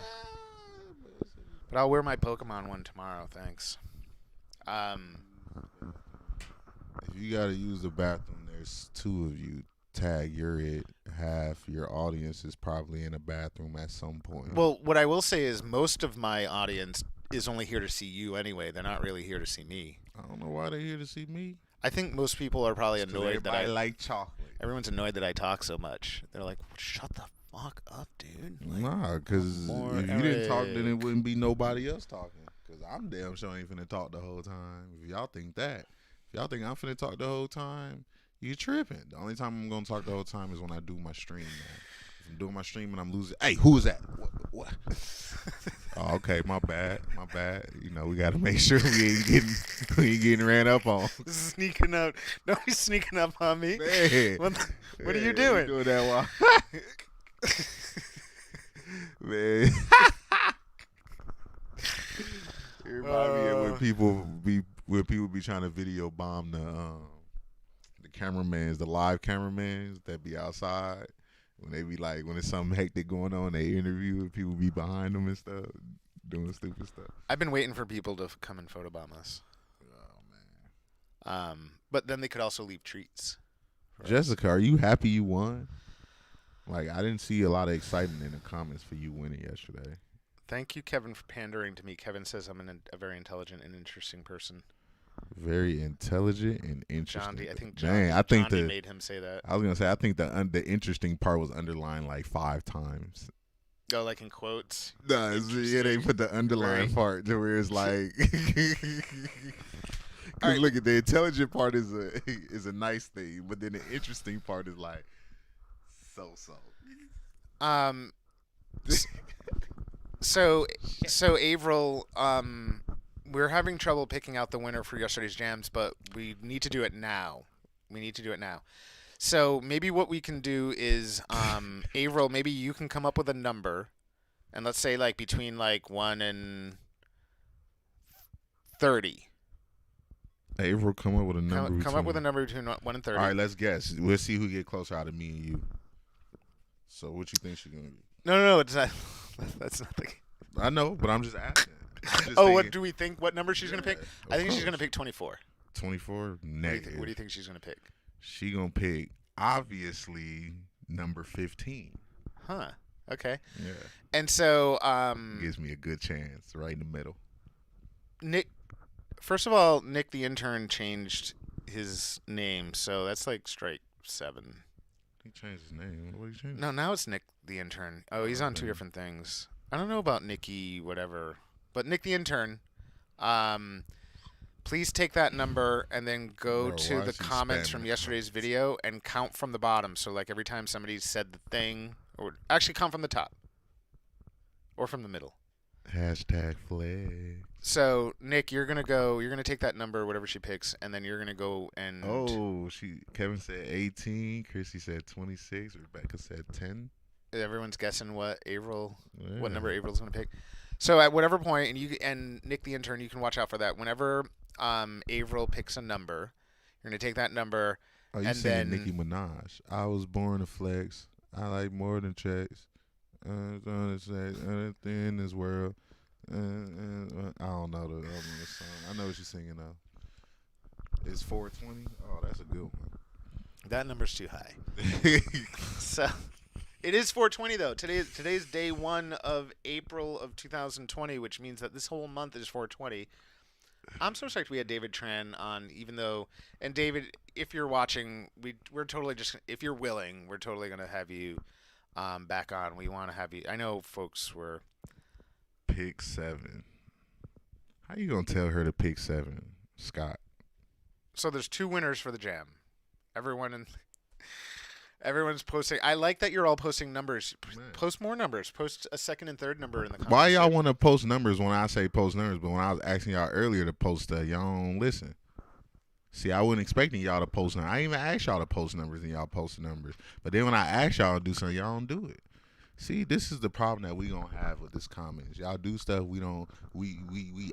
But I'll wear my Pokemon one tomorrow. Thanks. If you gotta use the bathroom, there's 2 of you. Tag, you're it. Half your audience is probably in a bathroom at some point. Well, what I will say is most of my audience is only here to see you anyway. They're not really here to see me. I don't know why they're here to see me. I think most people are probably annoyed that I like chocolate. Everyone's annoyed that I talk so much. They're like, "Shut the fuck up, dude." Like, nah, because if you didn't talk, then it wouldn't be nobody else talking. Because I'm damn sure ain't finna talk the whole time. If y'all think that, if y'all think I'm finna talk the whole time, you tripping. The only time I'm gonna talk the whole time is when I do my stream, man. If I'm doing my stream and I'm losing, hey, who is that? What? Oh, okay, my bad. We gotta make sure we ain't getting ran up on. Sneaking out. Don't be sneaking up on me. Man, what are you doing? You doing that while? Man. It remind me of when people be trying to video bomb the cameramen, the live cameramen that be outside. When they be like, when there's something hectic going on, they interview and people be behind them and stuff, doing stupid stuff. I've been waiting for people to come and photobomb us. Oh, man. But then they could also leave treats. Jessica, are you happy you won? Like, I didn't see a lot of excitement in the comments for you winning yesterday. Thank you, Kevin, for pandering to me. Kevin says I'm a very intelligent and interesting person. Very intelligent and interesting. John D. I think John D made him say that. I was gonna say I think the interesting part was underlined like 5 times. Go like in quotes. No, yeah, they put the underlined part to where it's like. Cause look at the intelligent part is a nice thing, but then the interesting part is like so. So Averill, we're having trouble picking out the winner for yesterday's jams, but we need to do it now. So maybe what we can do is, Averill, maybe you can come up with a number, and let's say like between like 1 and 30. Averill, come up with a number. Come up with a number between 1 and 30. All right, let's guess. We'll see who get closer out of me and you. So what you think she's gonna be? No, it's not. That's not the. I know, but I'm just asking. What do we think? What number she's gonna pick? I think she's gonna pick 24. 24 negative. What do you think she's gonna pick? She gonna pick obviously number 15. Huh. Okay. Yeah. And so gives me a good chance right in the middle. Nick. First of all, Nick the intern changed his name, so that's like strike 7. He changed his name. What did he change? No, now it's Nick the intern. Oh, he's on 2 different things. I don't know about Nicky whatever, but Nick the intern. Please take that number and then go to the comments from yesterday's video and count from the bottom. So like every time somebody said the thing, or actually count from the top or from the middle. #flag. So Nick, you're gonna take that number, whatever she picks, and then you're gonna go and. Oh, Kevin said 18. Chrissy said 26. Rebecca said 10. Everyone's guessing what number Averill's gonna pick. So at whatever point, and Nick the intern, you can watch out for that. Whenever Averill picks a number, you're gonna take that number. Oh, you saying Nicki Minaj? I was born to flex. I like more than checks. Anything in this world. I don't know the song. I know what you're singing though. It's 420. Oh, that's a good one. That number's too high. So it is 420 though. Today's day 1 of April of 2020, which means that this whole month is 420. I'm so psyched we had David Tran on, even though, and David, if you're watching, we're totally just, if you're willing, we're totally gonna have you back on. We want to have you. I know folks were. Pick 7. How you gonna tell her to pick 7, Scott? So there's 2 winners for the jam. Everyone's posting. I like that you're all posting numbers. Post more numbers. Post a second and third number in the comments. Why y'all want to post numbers when I say post numbers, but when I was asking y'all earlier to post stuff, y'all don't listen. See, I wasn't expecting y'all to post numbers. I didn't even ask y'all to post numbers and y'all post numbers. But then when I ask y'all to do something, y'all don't do it. See, this is the problem that we gonna have with this comments. Y'all do stuff we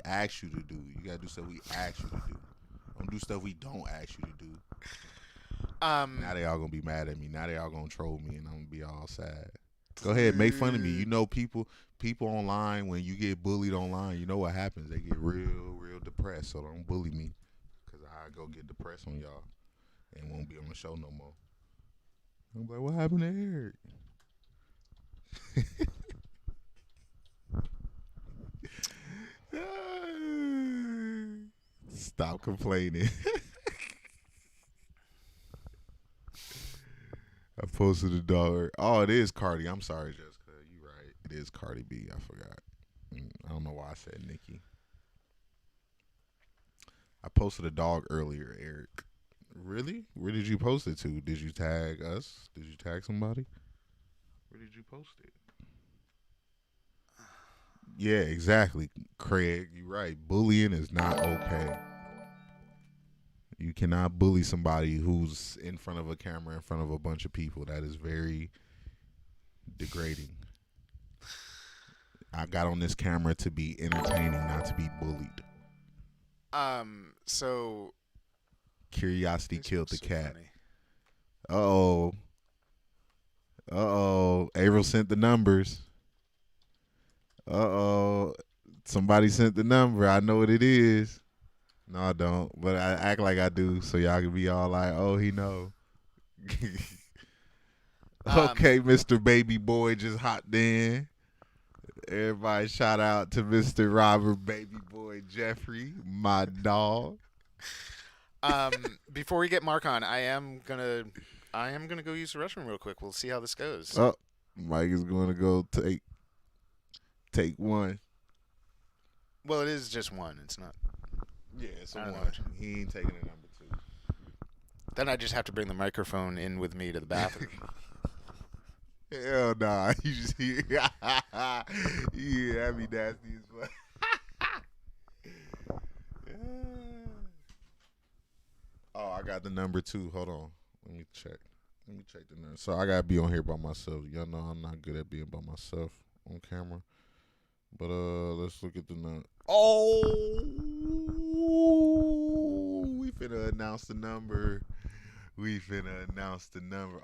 ask you to do. You gotta do stuff we ask you to do. Don't do stuff we don't ask you to do. Now they all gonna be mad at me. Now they all gonna troll me, and I'm gonna be all sad. Go ahead, make fun of me. You know, people online, when you get bullied online, you know what happens. They get real depressed. So don't bully me, cause I go get depressed on y'all and won't be on the show no more. I'm like, what happened to Eric? Stop complaining. I posted a dog. Oh, it is Cardi. I'm sorry, Jessica. You right. It is Cardi B. I forgot. I don't know why I said Nikki. I posted a dog earlier, Eric. Really? Where did you post it to? Did you tag us? Did you tag somebody? Where did you post it? Yeah, exactly, Craig. You're right. Bullying is not okay. You cannot bully somebody who's in front of a camera, in front of a bunch of people. That is very degrading. I got on this camera to be entertaining, not to be bullied. So curiosity killed the cat. Funny. Averill sent the numbers. Somebody sent the number. I know what it is. No, I don't. But I act like I do, so y'all can be all like, "Oh, he know." Okay, Mr. Baby Boy just hopped in. Everybody shout out to Mr. Robert Baby Boy Jeffrey, my dog. Before we get Mark on, I am gonna go use the restroom real quick. We'll see how this goes. Oh, Mike is going to go take one. Well, it is just one. It's not. Yeah, it's a I don't one. know. He ain't taking a number 2. Then I just have to bring the microphone in with me to the bathroom. Hell nah. You just hear. Yeah, that'd be nasty as fuck. Oh, I got the number 2. Hold on. Let me check the number. So I gotta be on here by myself. Y'all know I'm not good at being by myself on camera. But let's look at the number. Oh, we finna announce the number.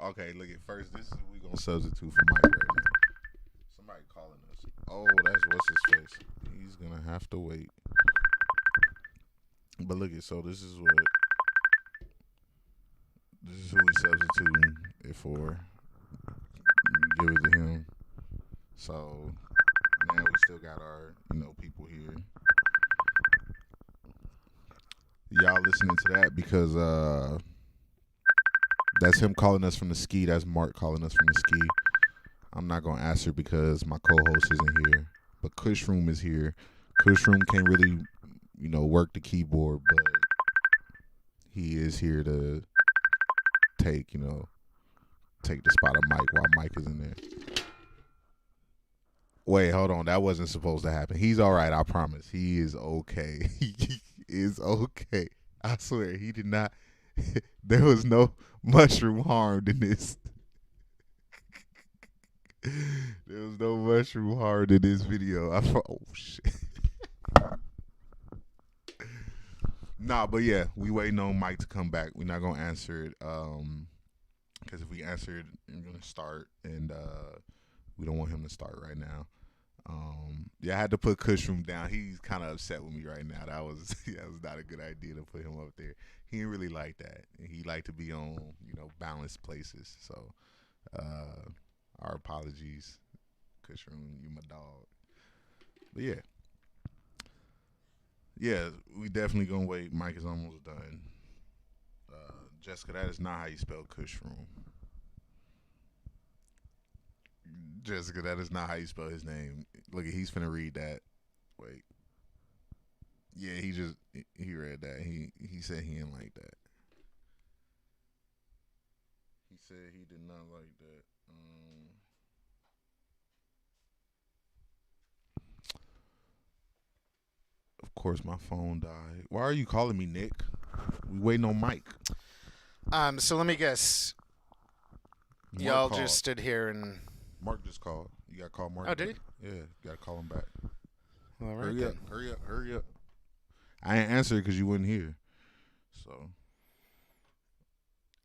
Okay, look at first. This is what we gonna substitute for Mike right now. Somebody calling us. Oh, that's what's his face. He's gonna have to wait. But look at, so this is who we substituting it for. Give it to him. So now we still got our, people here. Y'all listening to that because that's him calling us from the ski. That's Mark calling us from the ski. I'm not gonna answer because my co-host isn't here, but Kushroom is here. Kushroom can't really, work the keyboard, but he is here to take the spot of Mike while Mike is in there. Wait, hold on. That wasn't supposed to happen. He's all right. I promise. He is okay. He is okay. I swear. He did not. There was no mushroom harmed in this. There was no mushroom harmed in this video. Oh, shit. Nah, but yeah, we waiting on Mike to come back. We're not going to answer it. Because if we answer it, we're going to start. And we don't want him to start right now. Yeah, I had to put Kushroom down. He's kind of upset with me right now. That was not a good idea to put him up there. He didn't really like that. He liked to be on, balanced places. So, our apologies, Kushroom. You my dog. But yeah. Yeah, we definitely gonna wait. Mike is almost done. Jessica, that is not how you spell Kushroom. Jessica, that is not how you spell his name. Look, he's finna read that. Wait. Yeah, he read that. He said he didn't like that. He said he did not like that. Of course, my phone died. Why are you calling me, Nick? We waiting on Mike. So let me guess. Mark Y'all called. just stood here and. Mark just called. You got to call Mark. Oh, did he? Yeah, you got to call him back. Well, all right, Hurry then. up, hurry up. I ain't answer because you wasn't here. So.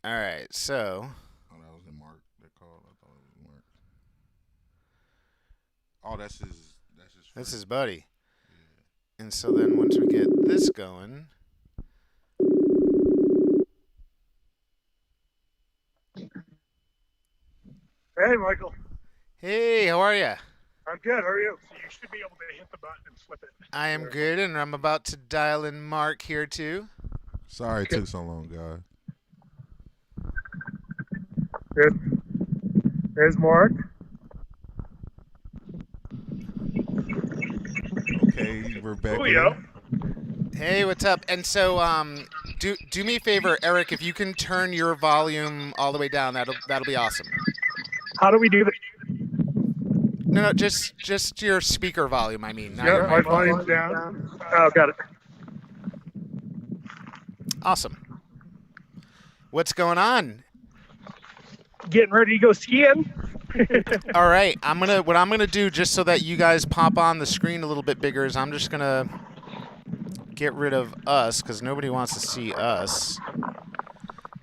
All right, so. Oh, that was Mark that called. I thought it was Mark. Oh, that's his friend. That's his buddy. Yeah. And so then once we get this going. Hey, Michael. Hey, how are you? I'm good. How are you? So you should be able to hit the button and flip it. I am good, and I'm about to dial in Mark here too. Sorry it took so long, guys. There's Mark. Okay, Rebecca. Julio. Hey, what's up? And so, do me a favor, Eric. If you can turn your volume all the way down, that'll be awesome. How do we do that? No, just your speaker volume. I mean, not Yeah, your my mic. volume's down. Oh, got it. Awesome. What's going on? Getting ready to go skiing. All right, what I'm gonna do, just so that you guys pop on the screen a little bit bigger, is I'm just gonna get rid of us because nobody wants to see us.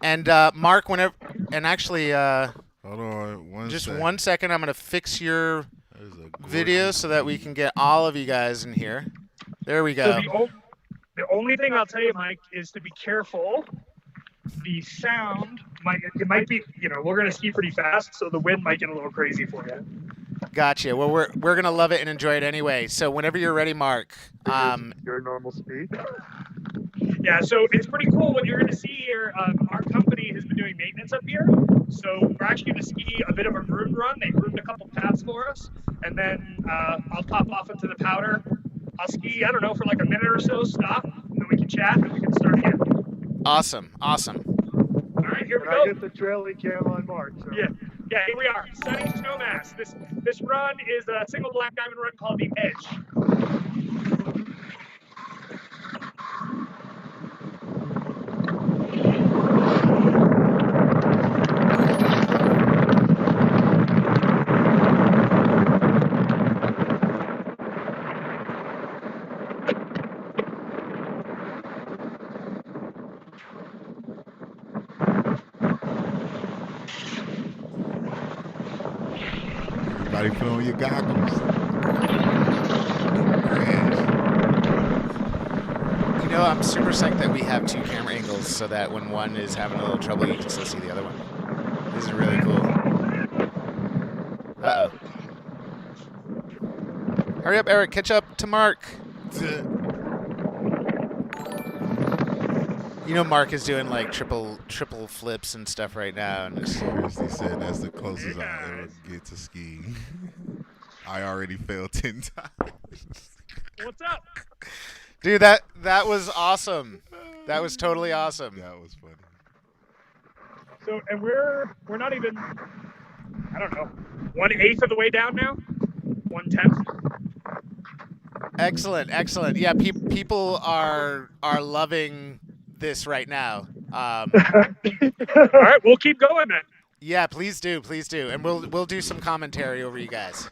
And Mark, whenever, and actually, Hold on, just second. 1 second, I'm gonna fix your That is a video gorgeous so that we can get all of you guys in here. There we go. So the only thing I'll tell you, Mike, is to be careful. The sound might be, we're gonna ski pretty fast, so the wind might get a little crazy for you. Gotcha. Well, we're gonna love it and enjoy it anyway. So whenever you're ready, Mark. Your normal speed. Yeah, so it's pretty cool. What you're going to see here, our company has been doing maintenance up here. So we're actually going to ski a bit of a groomed run. They groomed a couple paths for us. And then I'll pop off into the powder. I'll ski, I don't know, for like a minute or so, stop, and then we can chat, and we can start again. Awesome. Awesome. All right, here we I go. get the trailing cam on Mark. So. Yeah, here we are. Sunny Snowmass. This run is a single black diamond run called the Edge. Everybody put on your goggles. You know, I'm super psyched that we have two camera angles so that when one is having a little trouble, you can still see the other one. This is really cool. Uh-oh. Hurry up, Eric. Catch up to Mark. You know Mark is doing like triple flips and stuff right now. And Seriously said that's the closest I ever get to skiing. I already failed 10 times. What's up? dude, that was awesome. That was totally awesome. That was funny. So, and we're not even, I don't know, 1/8 of the way down now? 1/10? Excellent. Yeah, people are loving this right now. All right, we'll keep going then. Yeah, please do, and we'll do some commentary over you guys.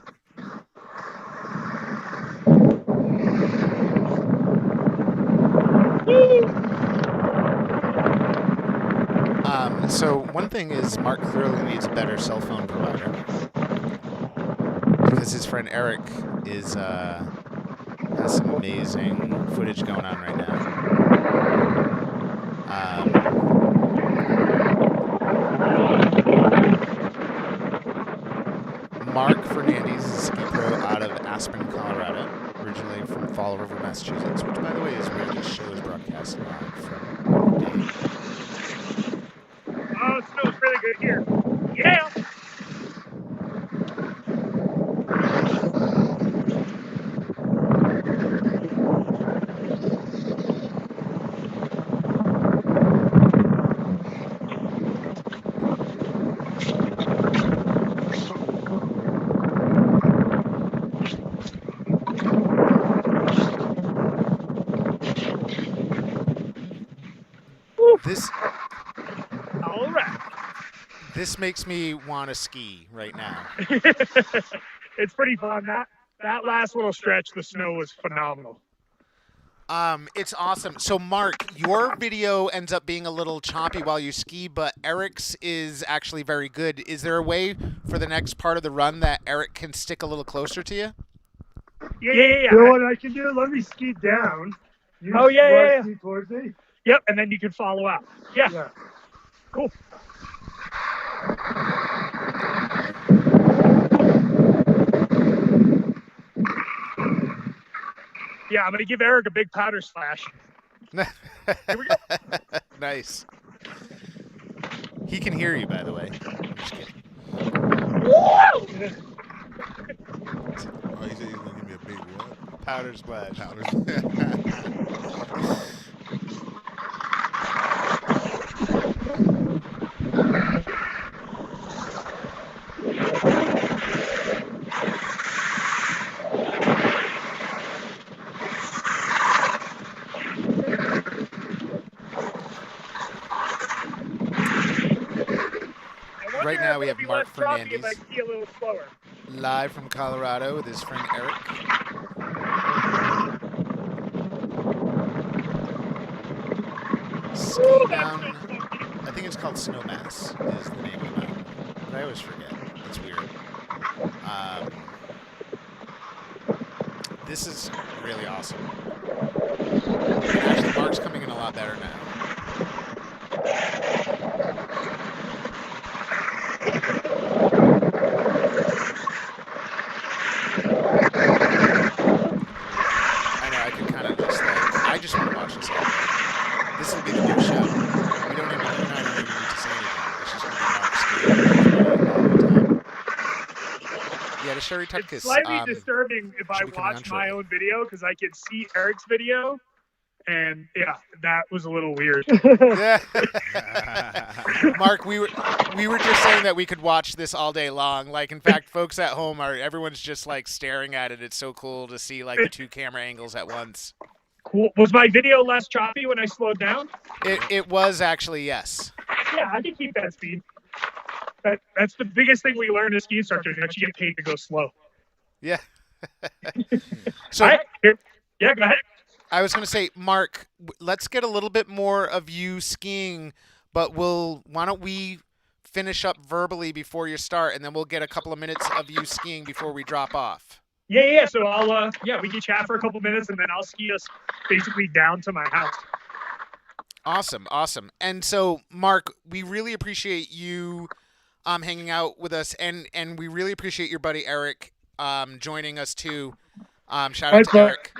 So one thing is Mark clearly needs a better cell phone provider because his friend Eric has some amazing footage going on right now. Marc Fernandes Ski Pro out of Aspen, Colorado, originally from Fall River, Massachusetts, which, by the way, is where this show is broadcast live from every day. Oh, it smells really good here. Yeah. All right. This makes me want to ski right now. It's pretty fun. That last little stretch, the snow was phenomenal. It's awesome. So, Mark, your video ends up being a little choppy while you ski, but Eric's is actually very good. Is there a way for the next part of the run that Eric can stick a little closer to you? Yeah. You know what I can do? Let me ski down. You ski towards me. Yep, and then you can follow up. Yeah. Cool. Yeah, I'm going to give Eric a big powder splash. Here we go. Nice. He can hear you, by the way. I'm just kidding. Oh, he said he was going to give me a big what? Powder splash. Powder. Right now we have Marc Fernandes A little slower. live from Colorado with his friend Eric. Ski down, I think it's called Snowmass is the name of the mountain, but I always forget. It's weird. This is really awesome. Actually, Mark's coming in a lot better now. I know, I could kind of just like, I just want to watch this all day. Sherry It's Tutkus. slightly disturbing if I should be coming on watch my shortly. own video because I can see Eric's video, and yeah, that was a little weird. Yeah. Mark, we were just saying that we could watch this all day long. Like, in fact, folks at home everyone's just like staring at it. It's so cool to see like the two camera angles at once. Cool. Was my video less choppy when I slowed down? It was actually, yes. Yeah, I can keep that speed. That's the biggest thing we learn as ski instructors. You actually get paid to go slow. Yeah. So yeah, go ahead. I was going to say, Mark, let's get a little bit more of you skiing, but why don't we finish up verbally before you start, and then we'll get a couple of minutes of you skiing before we drop off. Yeah. So I'll we can chat for a couple minutes, and then I'll ski us basically down to my house. Awesome. And so, Mark, we really appreciate you hanging out with us, and we really appreciate your buddy Eric joining us too. Shout out to Eric.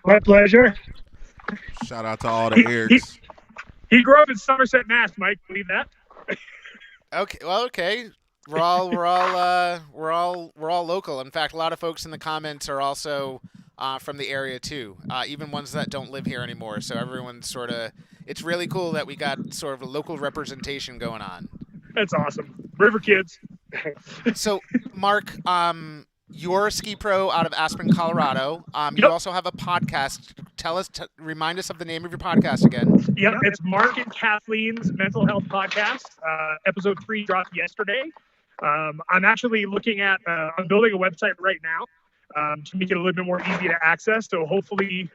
My pleasure. Shout out to all the Erics. He grew up in Somerset, Mass. Mike, believe that? Okay. Well, okay. We're all local. In fact, a lot of folks in the comments are also from the area too, even ones that don't live here anymore. So everyone's sort of. It's really cool that we got sort of a local representation going on. That's awesome. River kids. So, Mark, you're a ski pro out of Aspen, Colorado. Yep. You also have a podcast. Remind us of the name of your podcast again. Yep, it's Mark and Kathleen's Mental Health Podcast. Episode 3 dropped yesterday. I'm actually looking at, I'm building a website right now to make it a little bit more easy to access. So hopefully,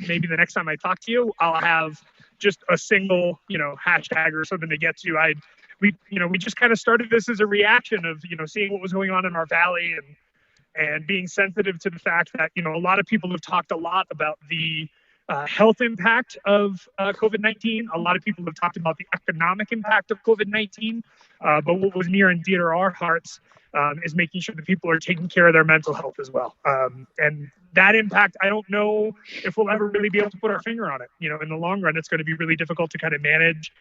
maybe the next time I talk to you, I'll have just a single, hashtag or something to get to. We just kind of started this as a reaction of, seeing what was going on in our valley and being sensitive to the fact that, a lot of people have talked a lot about the health impact of COVID-19. A lot of people have talked about the economic impact of COVID-19. But what was near and dear to our hearts is making sure that people are taking care of their mental health as well. And that impact, I don't know if we'll ever really be able to put our finger on it. In the long run, it's going to be really difficult to kind of manage,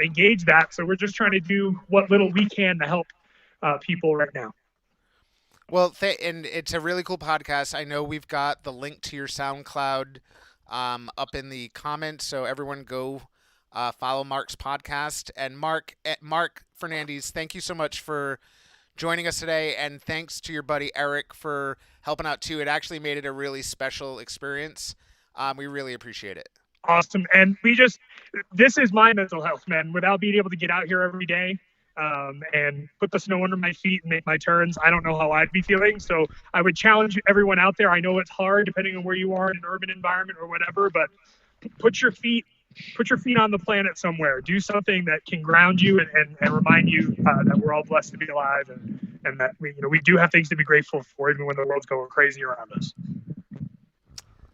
engage that. So we're just trying to do what little we can to help people right now. Well, and it's a really cool podcast. I know we've got the link to your SoundCloud up in the comments, so everyone go follow Mark's podcast. And Marc Fernandes, thank you so much for joining us today, and thanks to your buddy Eric for helping out too. It actually made it a really special experience. We really appreciate it. Awesome. And this is my mental health, man. Without being able to get out here every day and put the snow under my feet and make my turns, I don't know how I'd be feeling. So I would challenge everyone out there. I know it's hard depending on where you are in an urban environment or whatever, but put your feet on the planet somewhere. Do something that can ground you and remind you that we're all blessed to be alive and that we do have things to be grateful for even when the world's going crazy around us.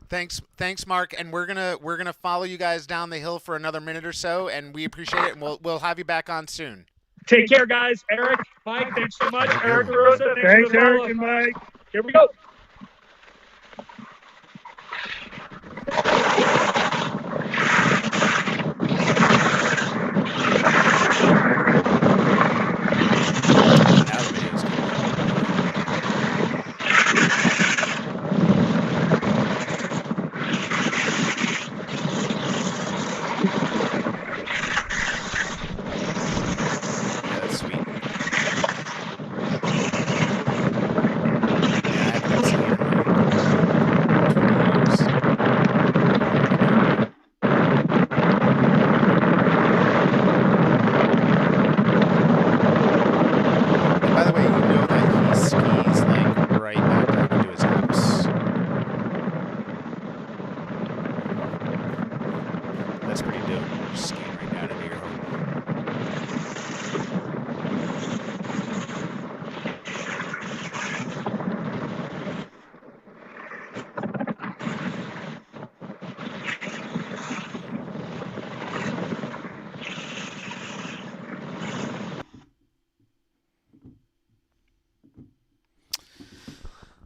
Thanks, Mark. And we're gonna follow you guys down the hill for another minute or so, and we appreciate it. And we'll have you back on soon. Take care, guys. Eric, Mike, thanks so much. Eric Rosa, Thanks, Eric and Mike. Here we go.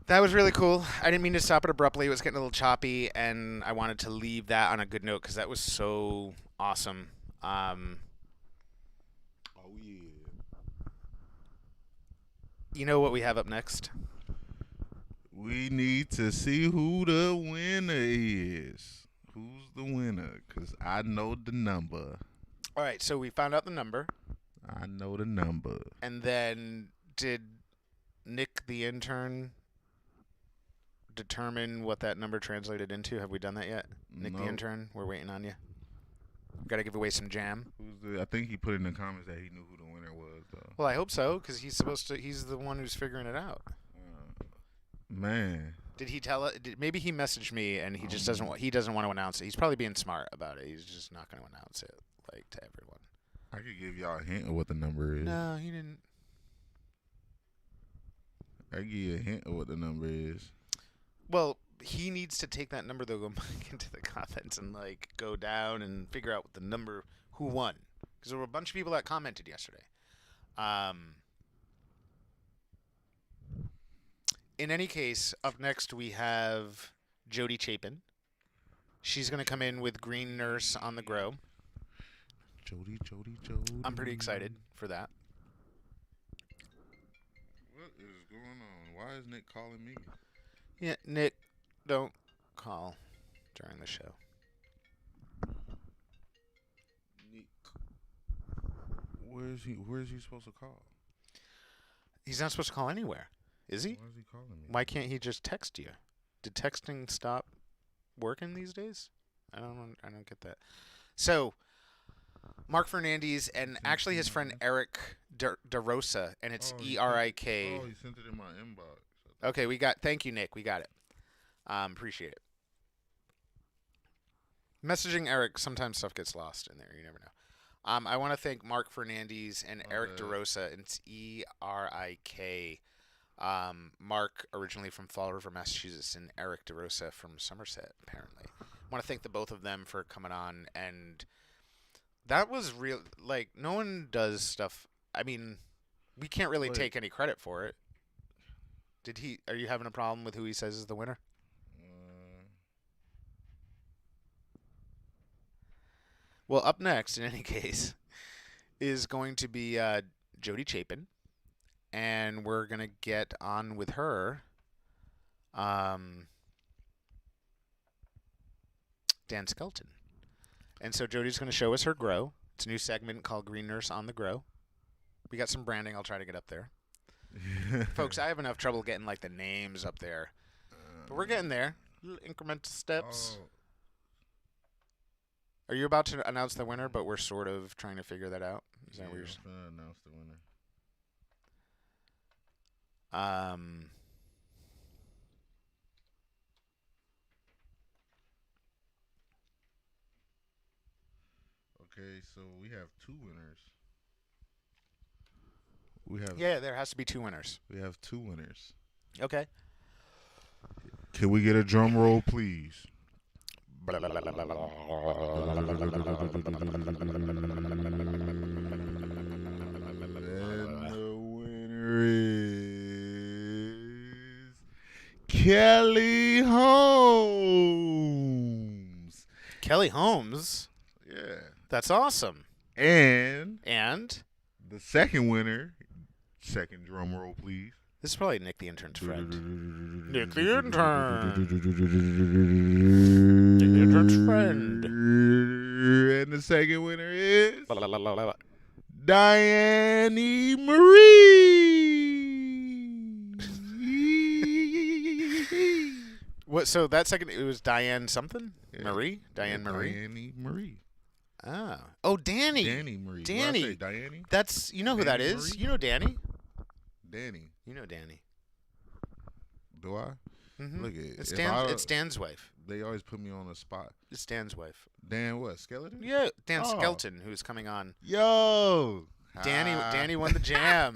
That was really cool. I didn't mean to stop it abruptly. It was getting a little choppy, and I wanted to leave that on a good note because that was so awesome. Oh, yeah. You know what we have up next? We need to see who the winner is. Who's the winner? Because I know the number. All right, so we found out the number. I know the number. And then did Nick the intern determine what that number translated into? Have we done that yet? Nick the intern, we're waiting on you. Got to give away some jam. I think he put in the comments that he knew who the winner was, though. Well, I hope so, because he's the one who's figuring it out. Man. Did he tell it? Maybe he messaged me and he just doesn't want to announce it. He's probably being smart about it. He's just not going to announce it to everyone. I could give y'all a hint of what the number is. No, he didn't. I give you a hint of what the number is. Well, he needs to take that number, though, go back into the comments and go down and figure out what the number, who won. Because there were a bunch of people that commented yesterday. In any case, up next we have Jodi Chapin. She's going to come in with Green Nurse on the Grow. Jodi. I'm pretty excited for that. What is going on? Why is Nick calling me? Yeah, Nick, don't call during the show. Nick. Where is he supposed to call? He's not supposed to call anywhere, is he? Why is he calling me? Why can't he just text you? Did texting stop working these days? I don't get that. So, Marc Fernandes and actually his friend Eric DeRosa, and it's E-R-I-K. Oh, he sent it in my inbox. Okay, thank you, Nick. We got it. Appreciate it. Messaging Eric, sometimes stuff gets lost in there. You never know. I want to thank Marc Fernandes and Eric DeRosa. And it's E-R-I-K. Mark, originally from Fall River, Massachusetts, and Eric DeRosa from Somerset, apparently. I want to thank the both of them for coming on. And that was real. No one does stuff. I mean, we can't really take any credit for it. Are you having a problem with who he says is the winner? Well, up next, in any case, is going to be Jodi Chapin, and we're going to get on with her. Dan Skelton. And so Jodi's going to show us her grow. It's a new segment called Green Nurse on the Grow. We got some branding I'll try to get up there. Folks, I have enough trouble getting the names up there. But we're getting there. Little incremental steps. Oh. Are you about to announce the winner, but we're sort of trying to figure that out? Is that what you're saying? I'm going to announce the winner. Okay, so we have two winners. Yeah, there has to be two winners. We have two winners. Okay. Can we get a drum roll, please? And the winner is Kelly Holmes. Kelly Holmes? Yeah. That's awesome. And the second winner, second drum roll, please. This is probably Nick the intern's friend. Nick the intern. Nick the intern's friend. And the second winner is Diane Marie. What? So that second, it was Diane something? Yeah. Marie? Diane Marie? Diane Marie. Oh, Danny. Danny Marie. Danny. Did I say Diane? That's, you know who Danny that is. Marie? You know Danny. Danny. You know Danny. Do I? Mm-hmm. Look at It's Dan's wife. They always put me on the spot. It's Dan's wife. Dan what? Skeleton? Yeah, Dan Skelton, who's coming on. Yo. Danny won the jam.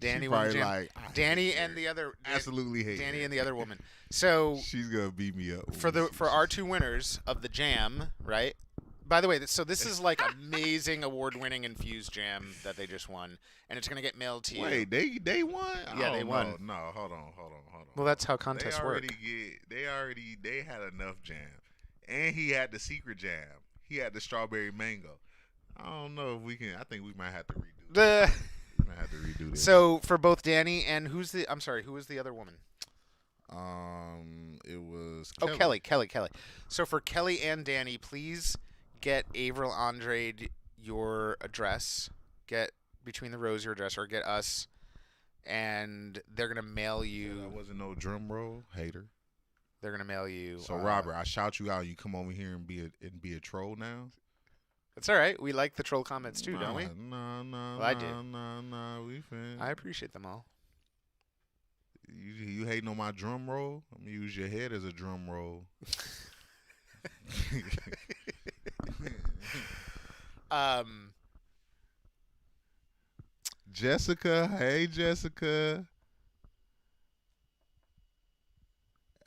Danny won the jam. Danny and the other absolutely hate Danny it. and the other woman. So she's gonna beat me up for our two winners of the jam, right? By the way, so this is amazing award-winning infused jam that they just won, and it's gonna get mailed to you. Wait, they won? Yeah, they won. No, hold on. Well, that's how contests work. They had enough jam, and he had the secret jam. He had the strawberry mango. I don't know if we can. I think we might have to redo this. We might have to redo this. So for both Danny and who was the other woman? It was Kelly. So for Kelly and Danny, please get Avril Andrade your address. Get Between the Rows your address, or get us, and they're gonna mail you. That wasn't no drum roll, hater. They're gonna mail you. So Robert, I shout you out. You come over here and be a troll now. That's all right. We like the troll comments too, don't we? No, Well, I do. No. We fin. I appreciate them all. You hating on my drum roll? I'm gonna use your head as a drum roll. Jessica, hey Jessica.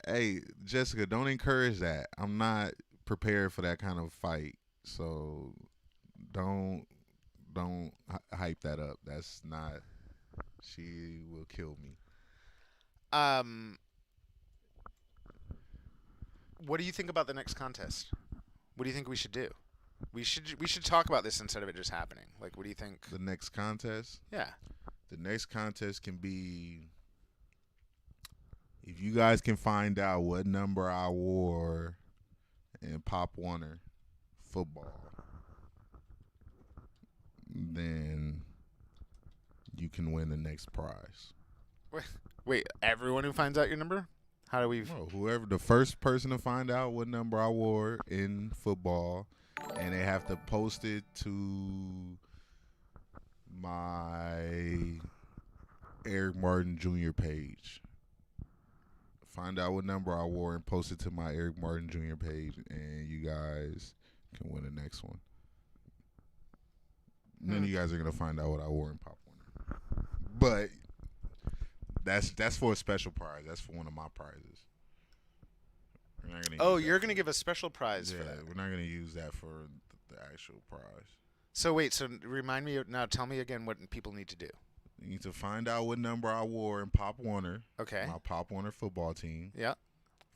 Hey Jessica, don't encourage that. I'm not prepared for that kind of fight, so don't hype that up. That's not. She will kill me. What do you think about the next contest? What do you think we should do? We should talk about this instead of it just happening. Like, what do you think? The next contest? Yeah. The next contest can be, if you guys can find out what number I wore in Pop Warner football, then you can win the next prize. Wait, everyone who finds out your number? How do we? No, whoever, the first person to find out what number I wore in football, and they have to post it to my Eric Martin Jr. page. Find out what number I wore and post it to my Eric Martin Jr. page, and you guys can win the next one. None of you guys are gonna find out what I wore in Pop Warner, but that's for a special prize. That's for one of my prizes. You're gonna give a special prize for that. We're not gonna use that for the actual prize. So wait, remind me now. Tell me again what people need to do. You need to find out what number I wore in Pop Warner. Okay. My Pop Warner football team. Yeah.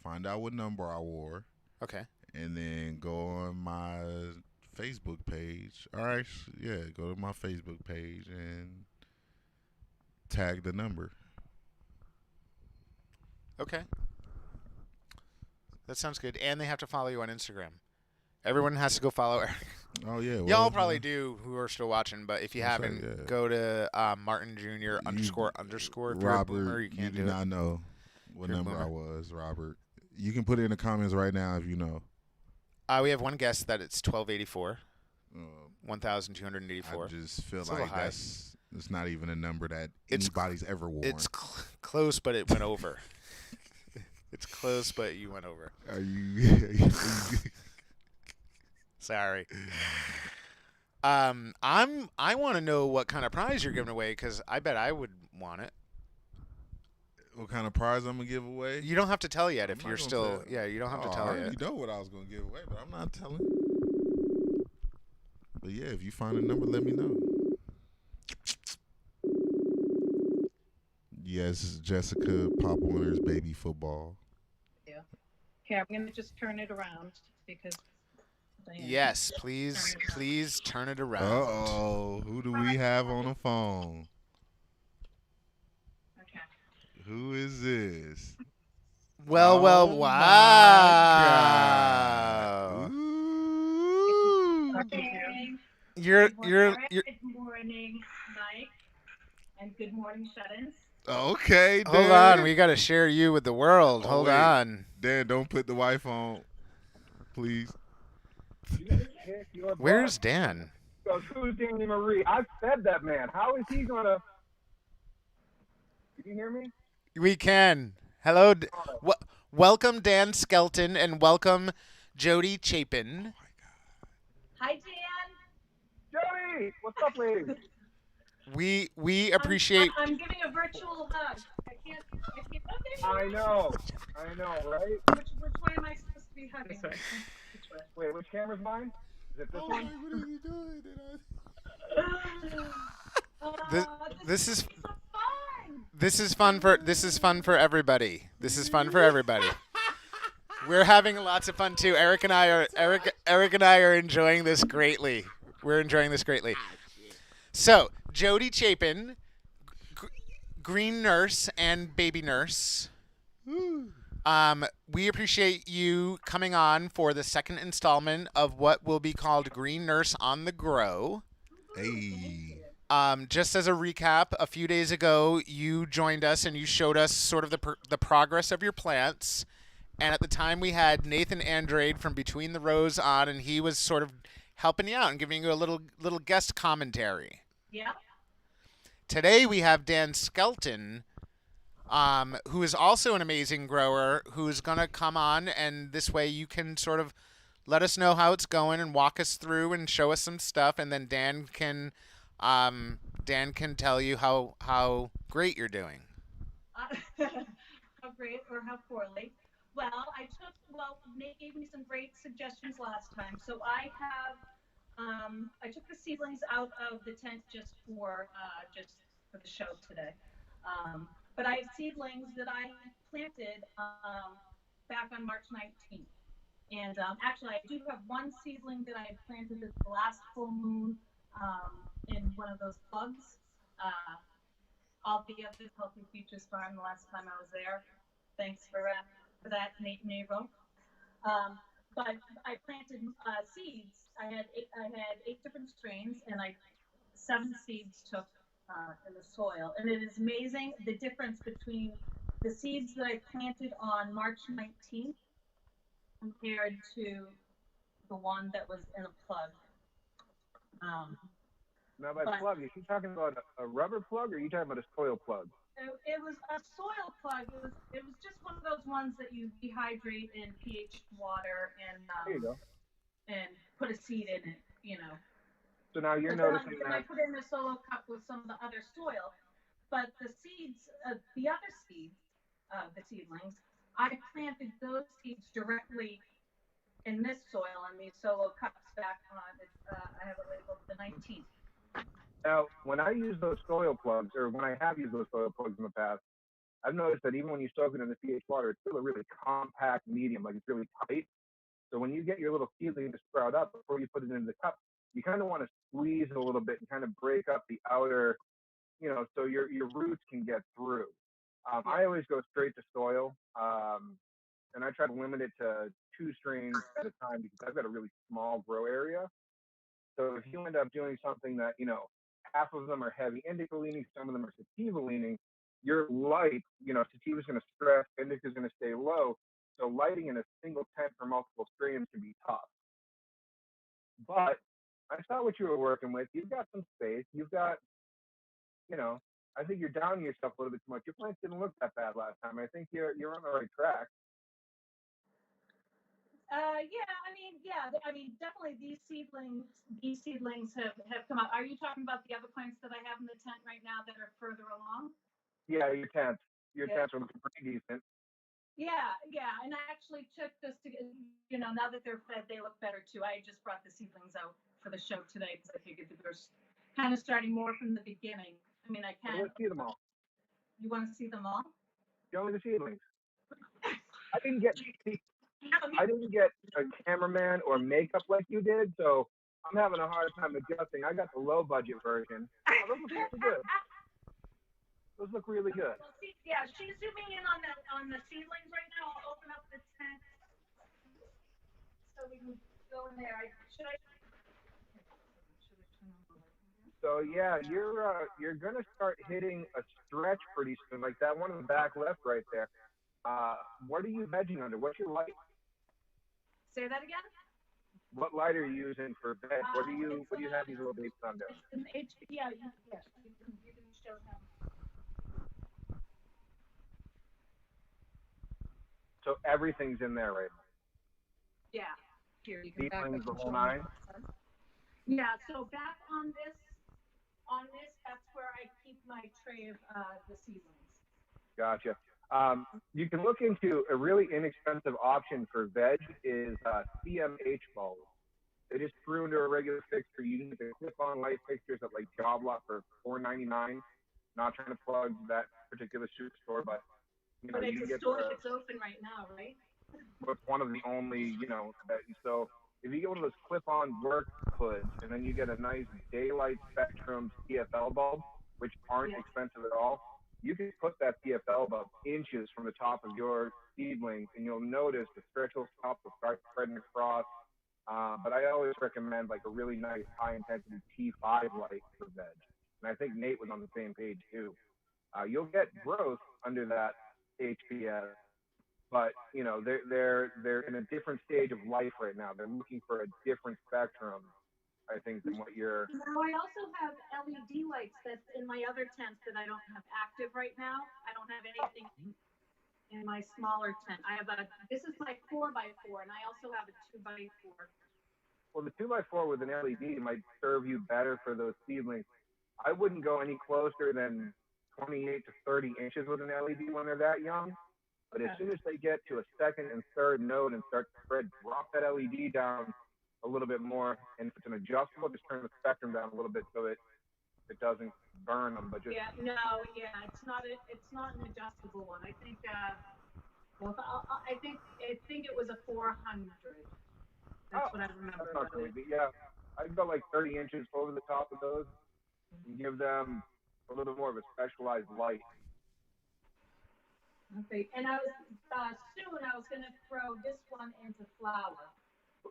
Find out what number I wore. Okay. And then go on my Facebook page. All right. Yeah. Go to my Facebook page and tag the number. Okay. That sounds good. And they have to follow you on Instagram. Everyone has to go follow Eric. Oh, yeah. Well, y'all probably do who are still watching, but if you haven't, right, yeah. go to Martin Jr. __. If you're a boomer, you can't do it. Not know what number I was, Robert. You can put it in the comments right now if you know. We have one guess that it's 1284. 1,284. I just feel like it's not even a number that anybody's ever worn. It's close, but it went over. It's close, but you went over. Are you Sorry. I want to know what kind of prize you're giving away, because I bet I would want it. What kind of prize I'm gonna give away? You don't have to tell yet if you're still. Yeah, you don't have to tell yet. You know what I was gonna give away, but I'm not telling. But yeah, if you find a number, let me know. Yes, Jessica, Pop Warner's baby football. Yeah. Okay, I'm gonna just turn it around because. Yes, please turn it around. Uh-oh, who do we have on the phone? Okay. Who is this? Well, wow. You're Good morning, Mike, and good morning, shut-ins. Okay, Dan. Hold on, we got to share you with the world. Hold on. Dan, don't put the wife on, please. Where's Dan? So who's Danny Marie? I've fed that man. How is he gonna? Can you hear me? We can. Hello. Welcome, Dan Skelton, and welcome, Jodi Chapin. Hi, Dan. Jodi, what's up, lady? We appreciate. I'm giving a virtual hug. I can't. I know, right? Which way am I supposed to be hugging? Which way? Wait, which camera's mine? Is it this one? What are you doing? This is fun for everybody. This is fun for everybody. We're having lots of fun too. Eric and I are enjoying this greatly. We're enjoying this greatly. So, Jodi Chapin, green nurse and baby nurse. We appreciate you coming on for the second installment of what will be called Green Nurse on the Grow. Hey. Just as a recap, a few days ago, you joined us and you showed us sort of the progress of your plants. And at the time, we had Nathan Andrade from Between the Rows on, and he was sort of helping you out and giving you a little guest commentary. Yeah. Today, we have Dan Skelton, who is also an amazing grower, who's going to come on, and this way you can sort of let us know how it's going and walk us through and show us some stuff, and then Dan can tell you how great you're doing. How great or how poorly. Well, Nate gave me some great suggestions last time. So I took the seedlings out of the tent just for the show today. But I have seedlings that I planted back on March 19th. And actually, I do have one seedling that I had planted at the last full moon in one of those plugs. All the others, Healthy Futures Farm, the last time I was there. Thanks for that, Nate and Nero. But I planted seeds. I had 8 different strains, and 7 seeds took in the soil. And it is amazing the difference between the seeds that I planted on March 19th compared to the one that was in a plug. Now, by plug, is she talking about a rubber plug, or are you talking about a soil plug? It was a soil plug. It was just one of those ones that you dehydrate in pH water there you go. and put a seed in it, you know. So now you're noticing that. I put it in a solo cup with some of the other soil, but the seeds, the other seeds, the seedlings, I planted those seeds directly in this soil in these solo cups back on. I have it labeled the 19th. Now, when I use those soil plugs, or when I have used those soil plugs in the past, I've noticed that even when you soak it in the pH water, it's still a really compact medium, like it's really tight. So when you get your little seedling to sprout up before you put it into the cup, you kind of want to squeeze it a little bit and kind of break up the outer, so your roots can get through. I always go straight to soil, and I try to limit it to 2 strains at a time because I've got a really small grow area. So if you end up doing something that, half of them are heavy indica leaning, some of them are sativa leaning, your light, sativa is going to stress, indica is going to stay low. So lighting in a single tent for multiple strains can be tough. But I saw what you were working with. You've got some space. You've got, I think you're downing yourself a little bit too much. Your plants didn't look that bad last time. I think you're on the right track. Definitely these seedlings have come out. Are you talking about the other plants that I have in the tent right now that are further along? Yeah, your tents are looking pretty decent. Yeah, and I actually took this to, now that they're fed, they look better too. I just brought the seedlings out for the show today because I figured that they're kind of starting more from the beginning. I mean, I can. Let's see them all. You want to see them all? Show me the seedlings. I didn't get a cameraman or makeup like you did, so I'm having a hard time adjusting. I got the low budget version. Oh, those look really good. Those look really good. Well, she's zooming in on the seedlings right now. I'll open up the tent so we can go in there. Should I turn on the light? So yeah, you're gonna start hitting a stretch pretty soon, like that one in the back left right there. What are you vegging under? What's your light? Say that again. What light are you using for veg? What do you have these little babies under? Yes, you can show them. So everything's in there right now. Yeah. Here, you can back up the and whole show 9. Yeah. So back on this, that's where I keep my tray of the seedlings. Gotcha. You can look into a really inexpensive option for veg is CMH bulbs. They just screw into a regular fixture. You can get the clip-on light fixtures at like Job Lot for $4.99. Not trying to plug that particular store, but you can get it's open right now, right? It's one of the only, so if you get one of those clip-on work hoods and then you get a nice daylight spectrum CFL bulb, which aren't expensive at all, you can put that PFL about inches from the top of your seedlings, and you'll notice the spiritual top will start spreading across. But I always recommend like a really nice high intensity T5 light for veg. And I think Nate was on the same page too. You'll get growth under that HPS, but you know they're in a different stage of life right now. They're looking for a different spectrum, I think, than what you're. Now I also have LED lights that's in my other tent that I don't have active right now. I don't have anything in my smaller tent. I have this is my 4x4, and I also have a 2x4. Well, the 2x4 with an LED might serve you better for those seedlings. I wouldn't go any closer than 28 to 30 inches with an LED when they're that young. But as soon as they get to a second and third node and start to spread, drop that LED down a little bit more. And if it's an adjustable, just turn the spectrum down a little bit so it doesn't burn them. But just it's not an adjustable one. I think I think it was a 400. That's what I remember. That's not crazy. Yeah, I'd go like 30 inches over the top of those and give them a little bit more of a specialized light. Okay, and I was soon I was going to throw this one into flower.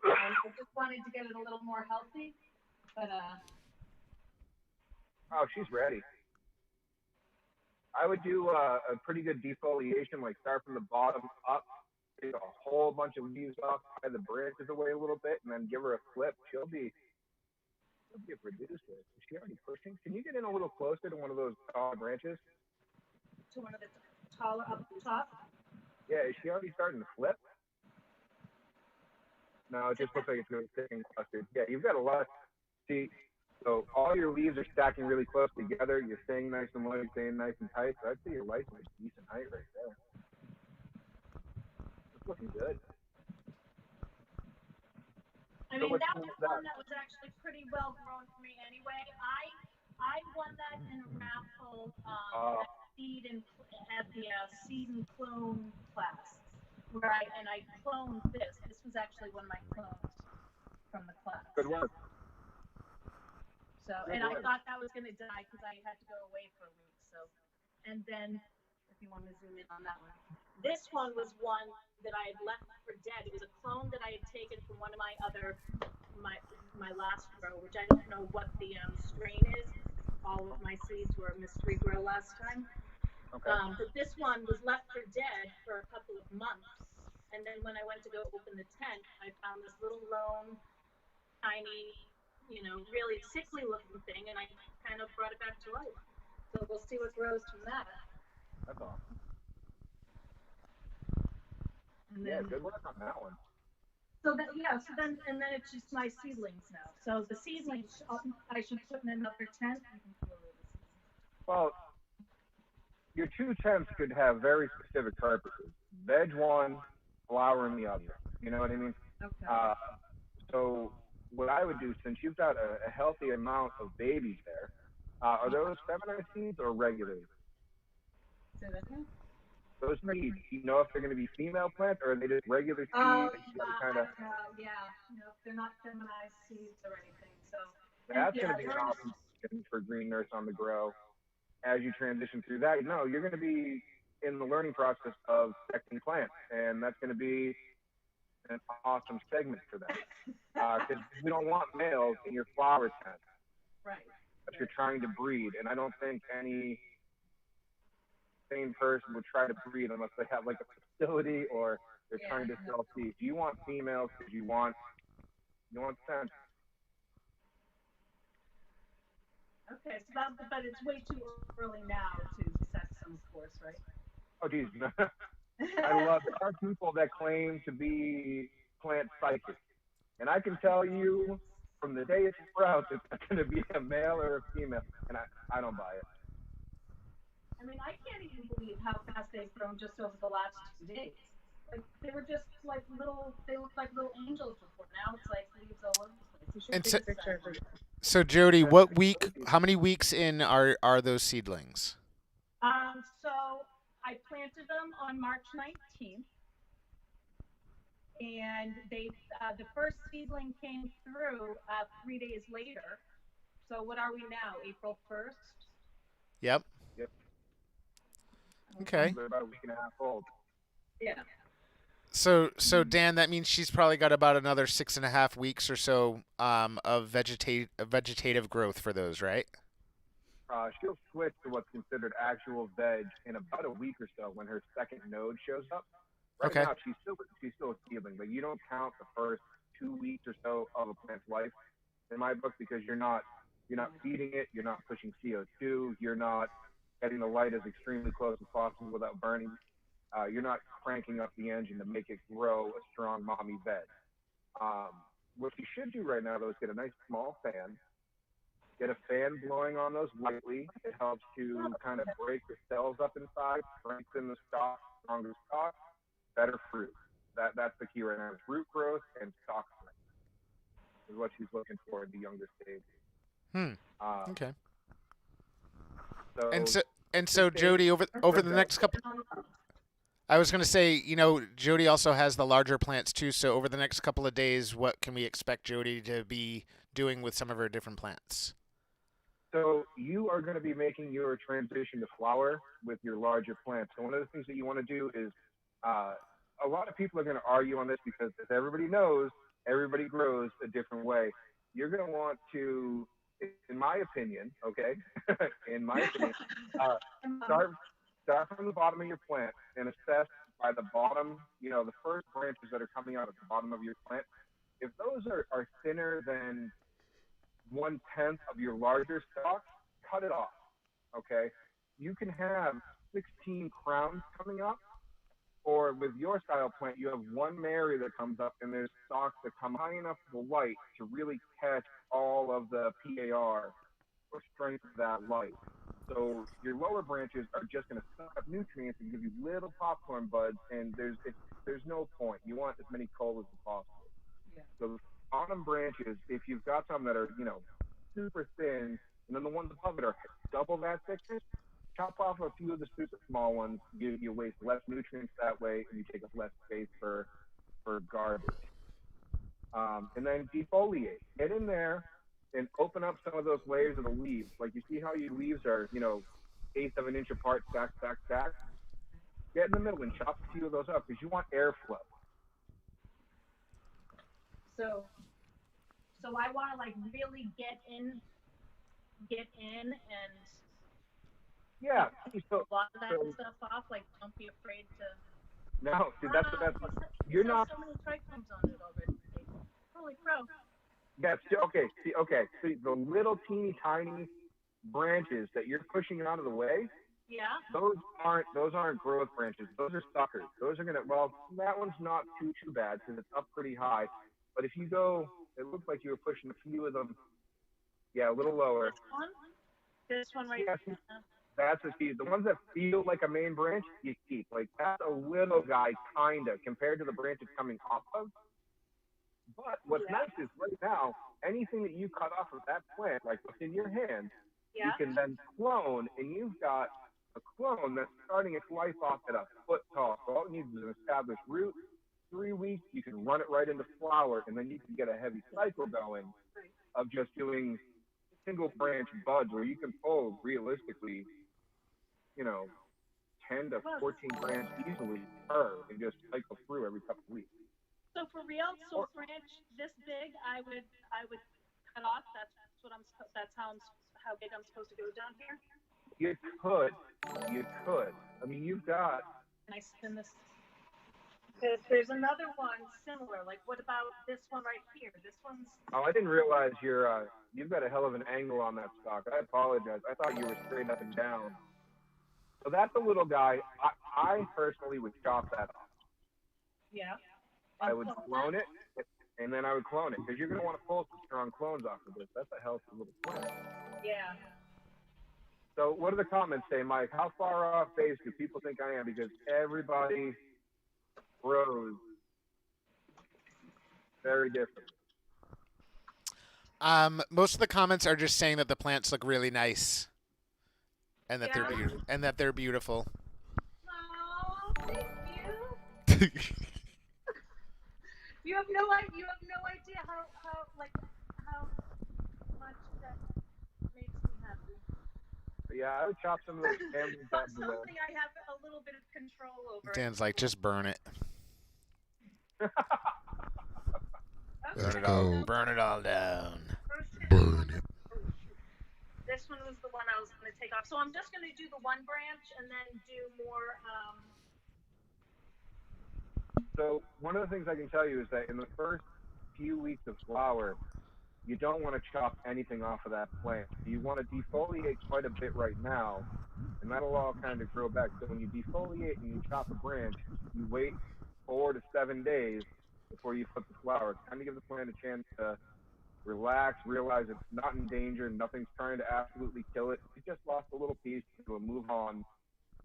I just wanted to get it a little more healthy, but Oh, she's ready. I would do a pretty good defoliation, like start from the bottom up, take a whole bunch of leaves off, tie the branches away a little bit, and then give her a flip. She'll be a producer. Is she already pushing? Can you get in a little closer to one of those tall branches? To one of the taller up the top? Yeah, is she already starting to flip? No, it just looks like it's really thick and clustered. Yeah, you've got a lot. See, so all your leaves are stacking really close together. You're staying nice and low, you're staying nice and tight. So I'd say your light's a decent height right there. It's looking good. I mean, that was one that was actually pretty well grown for me anyway. I won that in a raffle at seed and at the seed and clone class, where I cloned this. This was actually one of my clones from the class. Good work. So, and I thought that was going to die because I had to go away for a week. So, and then if you want to zoom in on that one, this one was one that I had left for dead. It was a clone that I had taken from one of my other my last grow, which I don't know what the strain is. All of my seeds were mystery grow last time. Okay. But this one was left for dead for a couple of months. And then when I went to go open the tent, I found this little lone, tiny, really sickly looking thing, and I kind of brought it back to life. So we'll see what grows from that. That's awesome. And then, good work on that one. So then it's just my seedlings now. So the seedlings I should put in another tent. Well, your two tents could have very specific purposes. Veg one, flower in the other. You know what I mean? Okay. So what I would do, since you've got a healthy amount of babies there, are those feminized seeds or regular? Say that again? Those seeds, do you know if they're going to be female plants or are they just regular seeds? I don't know. Yeah, they're not feminized seeds or anything. So that's going to be an awesome for Green Nurse on the Grow. As you transition through that, you're going to be in the learning process of selecting plants, and that's going to be an awesome segment for them. Because we don't want males in your flower tent. Right. But you're trying to breed, and I don't think any sane person would try to breed unless they have like a facility or they're trying to sell seeds. You want females because you want scent. Okay, so but it's way too early now to set some course, right? Oh, geez. There are people that claim to be plant psychics. And I can tell you from the day it sprouts, it's going to be a male or a female. And I don't buy it. I mean, I can't even believe how fast they've grown just over the last 2 days. Like, they were just like they looked like little angels before. Now it's like leaves all over the place. You should take a picture of it. So Jodi, how many weeks in are those seedlings? So I planted them on March 19th. And they, the first seedling came through 3 days later. So what are we now? April 1st? Yep. Okay. They're about a week and a half old. Yeah. So Dan, that means she's probably got about another 6.5 weeks or so of vegetative growth for those, right? She'll switch to what's considered actual veg in about a week or so when her second node shows up. Right Okay. now, she's still healing, but you don't count the first 2 weeks or so of a plant's life in my book because you're not feeding it, you're not pushing CO2, you're not getting the light as extremely close as possible without burning. You're not cranking up the engine to make it grow a strong mommy veg. What you should do right now, though, is get a nice small fan. Get a fan blowing on those lightly. It helps to kind of break the cells up inside, strengthen the stalk, stronger stalk, better fruit. That's the key right now. Is root growth and stalk strength is what she's looking for in the younger stage. Okay. So And so Jodi, over the next couple, I was going to say, Jodi also has the larger plants too. So over the next couple of days, what can we expect Jodi to be doing with some of her different plants? So you are going to be making your transition to flower with your larger plants. So one of the things that you want to do is, a lot of people are going to argue on this because as everybody knows, everybody grows a different way. You're going to want to, in my opinion, okay, in my opinion, start from the bottom of your plant and assess by the bottom, the first branches that are coming out at the bottom of your plant. If those are thinner than 1/10 of your larger stalk, cut it off. Okay, you can have 16 crowns coming up, or with your style plant, you have one Mary that comes up, and there's stalks that come high enough to the light to really catch all of the PAR or strength of that light. So your lower branches are just going to suck up nutrients and give you little popcorn buds, and there's no point. You want as many colas as possible. Yeah. So the bottom branches, if you've got some that are super thin, and then the ones above it are double that thickness, chop off a few of the super small ones. You waste less nutrients that way, and you take up less space for garbage. And then defoliate. Get in there and open up some of those layers of the leaves. Like you see how your leaves are, 1/8 of an inch apart, stack, stack, stack. Get in the middle and chop a few of those up because you want airflow. So I want to really get in and Yeah. a lot of that stuff off. Don't be afraid to. No, see, that's the best. You're not. So many trichomes on it already. Holy crow. Yes. Okay. See, the little teeny tiny branches that you're pushing out of the way. Yeah. Those aren't growth branches. Those are suckers. Those are that one's not too bad because it's up pretty high. But if you go, it looks like you were pushing a few of them. Yeah, a little lower. This one right here. That's the key. The ones that feel like a main branch, you keep. That's a little guy, kinda, compared to the branches coming off of. But what's nice is right now, anything that you cut off of that plant, like what's in your hand, you can then clone, and you've got a clone that's starting its life off at a foot tall. So all it needs is an established root. 3 weeks, you can run it right into flower, and then you can get a heavy cycle going of just doing single branch buds where you can pull realistically, 10 to 14 branch easily per and just cycle through every couple of weeks. So for real, a branch this big, I would cut off. That's how big I'm supposed to go down here. You could. I mean, you've got. Can I spin this? Because there's another one similar. What about this one right here? This one's. Oh, I didn't realize you've got a hell of an angle on that stalk. I apologize. I thought you were straight up and down. So that's a little guy. I personally would chop that off. Yeah. I would clone it, and then I would clone it because you're going to want to pull some strong clones off of this. That's a healthy little plant. Yeah. So what do the comments say, Mike? How far off base do people think I am? Because everybody grows very different. Most of the comments are just saying that the plants look really nice, and that they're beautiful. Oh, thank you. You have no idea how much that makes me happy. Yeah, I would chop some of those stems and Something tabs away. I have a little bit of control over. Dan's like, just burn it. Let's Okay. go. Burn it all down. Burn it. This one was the one I was going to take off. So I'm just going to do the one branch and then do more. So one of the things I can tell you is that in the first few weeks of flower, you don't want to chop anything off of that plant. You want to defoliate quite a bit right now, and that'll all kind of grow back. So when you defoliate and you chop a branch, you wait 4 to 7 days before you put the flower. Kind of give the plant a chance to relax, realize it's not in danger, nothing's trying to absolutely kill it. You just lost a little piece, it'll move on.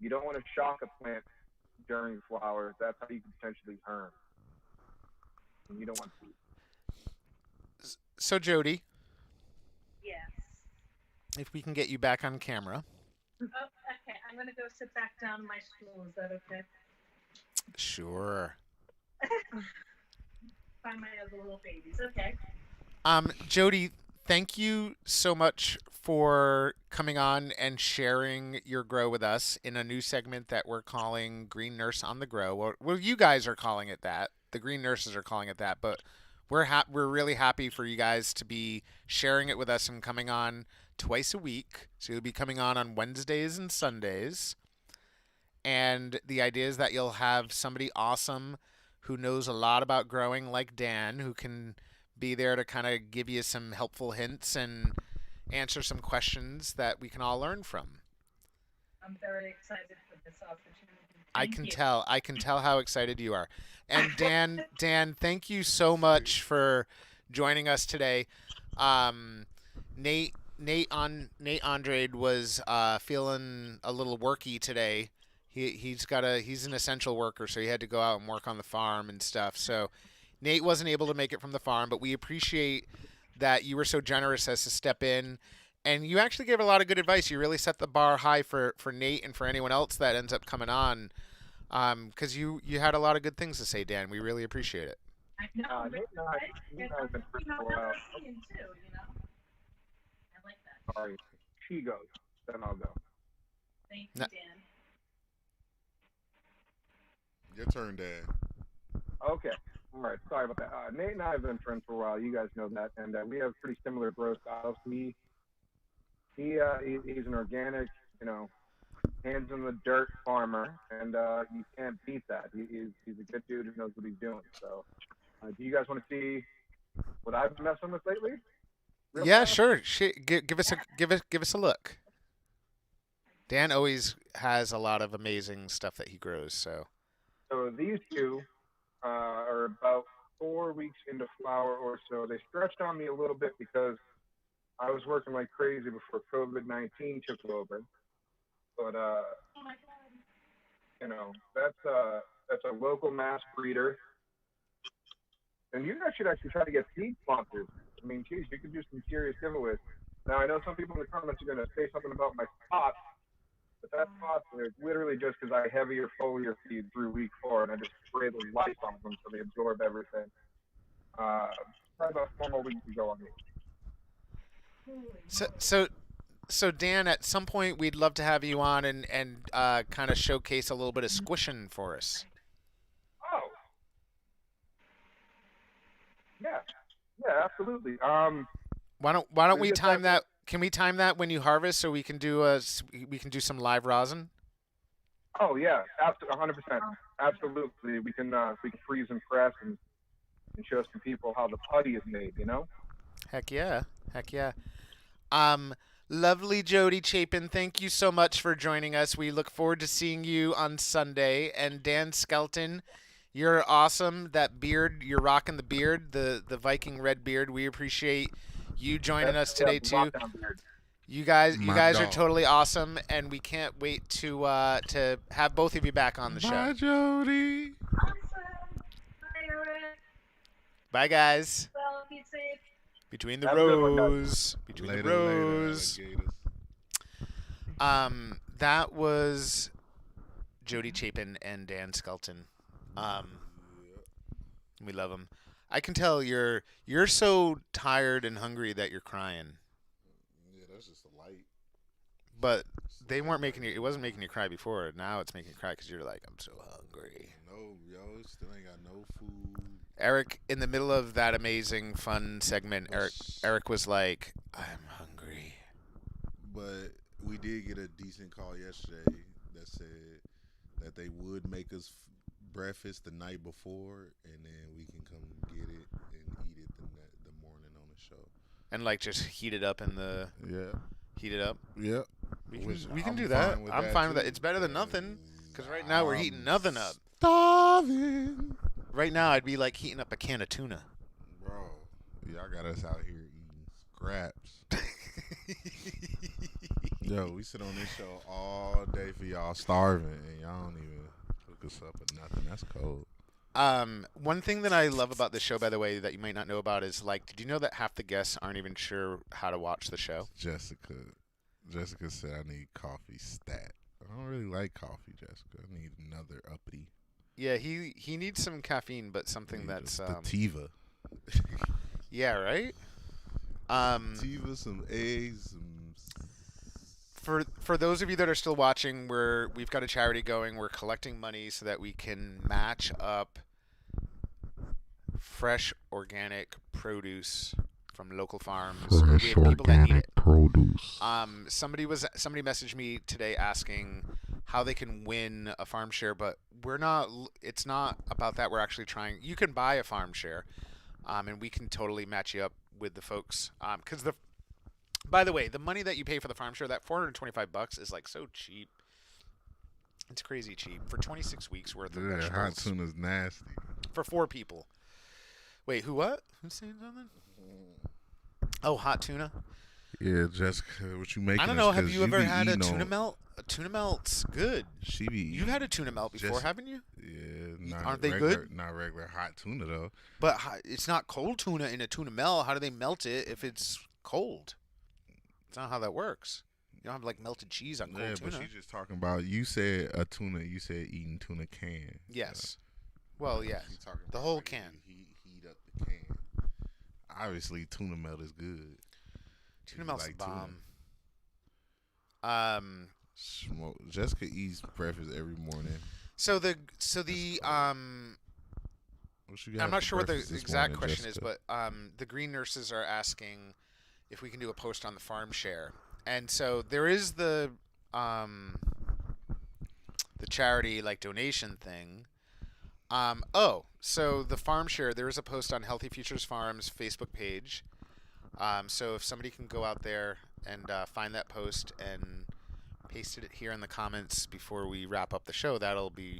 You don't want to shock a plant during flower. That's how you can potentially harm. And you don't want to. So, Jodi, Yes. if we can get you back on camera. Oh, okay. I'm going to go sit back down on my stool. Is that okay? Sure. Find my other little babies. Okay. Jodi, thank you so much for coming on and sharing your grow with us in a new segment that we're calling Green Nurse on the Grow. Well, you guys are calling it that. The Green Nurses are calling it that, but we're really happy for you guys to be sharing it with us and coming on twice a week. So you'll be coming on Wednesdays and Sundays. And the idea is that you'll have somebody awesome who knows a lot about growing like Dan, who can be there to kind of give you some helpful hints and answer some questions that we can all learn from. I'm very excited for this opportunity. I can tell how excited you are. And Dan, thank you so much for joining us today. Nate Andrade was feeling a little worky today. He's an essential worker, so he had to go out and work on the farm and stuff. So Nate wasn't able to make it from the farm, but we appreciate that you were so generous as to step in. And you actually gave a lot of good advice. You really set the bar high for Nate and for anyone else that ends up coming on, because you had a lot of good things to say, Dan. We really appreciate it. I know. Nate and I have been friends for a while. Too, you know. I like that. Sorry, she goes, then I'll go. Thank you, Dan. Your turn, Dan. Okay. All right. Sorry about that. Nate and I have been friends for a while. You guys know that, and we have pretty similar growth styles. He's an organic, hands in the dirt farmer, and you can't beat that. He's a good dude who knows what he's doing. So, do you guys want to see what I've been messing with lately? Yeah, sure. Give us a look. Dan always has a lot of amazing stuff that he grows. So these two are about 4 weeks into flower or so. They stretched on me a little bit because I was working like crazy before COVID-19 took over. But that's a local mass breeder, and you guys should actually try to get seed sponsors. I mean, geez, you could do some serious giveaways. Now, I know some people in the comments are going to say something about my spots, but that spots are literally just because I heavier foliar feed through week 4, and I just spray the life on them so they absorb everything. Probably about 4 more weeks to go on these. So Dan, at some point we'd love to have you on and kind of showcase a little bit of squishing for us. Oh. Yeah, absolutely. Why don't we time that? Can we time that when you harvest so we can do some live rosin? Oh yeah, 100%. Absolutely. We can freeze and press and show some people how the putty is made. Heck yeah. Lovely Jodi Chapin, thank you so much for joining us. We look forward to seeing you on Sunday. And Dan Skelton, you're awesome. That beard, you're rocking the beard, the Viking red beard. We appreciate you joining us today too. You guys are totally awesome, and we can't wait to have both of you back on the show. Bye, Jodi. Awesome. Bye, Eric. Bye, guys. Well, be safe. Between the rows. Later, That was Jodi Chapin and Dan Skelton. We love them. I can tell you're so tired and hungry that you're crying. Yeah, that's just a light. But they weren't making you. It wasn't making you cry before. Now it's making you cry because you're like, I'm so hungry. No, yo, still ain't got no food. Eric, in the middle of that amazing, fun segment, Eric was like, I'm hungry. But we did get a decent call yesterday that said that they would make us breakfast the night before, and then we can come get it and eat it the morning on the show. And like just heat it up in the... Yeah. Heat it up? Yep. We can do that. I'm fine with that. It's better than nothing. Because right now we're heating nothing up. Starving. Right now I'd be like heating up a can of tuna. Bro, y'all got us out here eating scraps. Yo, we sit on this show all day for y'all starving, and y'all don't even hook us up with nothing. That's cold. One thing that I love about this show, by the way, that you might not know about is, like, did you know that half the guests aren't even sure how to watch the show? Jessica said I need coffee stat. I don't really like coffee, Jessica. I need another uppity. Yeah, he needs some caffeine, but something that's sativa. Yeah, right. Sativa, some eggs, For those of you that are still watching, we've got a charity going. We're collecting money so that we can match up fresh organic produce from local farms. Fresh organic produce. Somebody messaged me today asking how they can win a farm share, but it's not about that. We're actually trying. You can buy a farm share, and we can totally match you up with the folks. Because by the way, the money that you pay for the farm share, that $425 is like so cheap. It's crazy cheap for 26 weeks worth of vegetables. Hot tuna's nasty. For 4 people. Wait, what? Who's saying something? Oh, hot tuna? Yeah, Jessica, what you making? I don't know. Have you ever had a tuna melt? A tuna melt's good. You've had a tuna melt before, haven't you? Yeah. Aren't they good? Not regular hot tuna, though. But it's not cold tuna in a tuna melt. How do they melt it if it's cold? That's not how that works. You don't have like melted cheese on cold tuna. Yeah, but she's just talking about, you said a tuna, you said eating tuna can. Yes. Well, yes. The whole can. Heat up the can. Obviously, tuna melt is good. Tuna melt's like bomb. Jessica eats breakfast every morning. I'm not sure what the exact question is, but the green nurses are asking if we can do a post on the farm share. And so there is the charity like donation thing. So the farm share, there is a post on Healthy Futures Farms Facebook page. So if somebody can go out there and find that post and paste it here in the comments before we wrap up the show, that'll be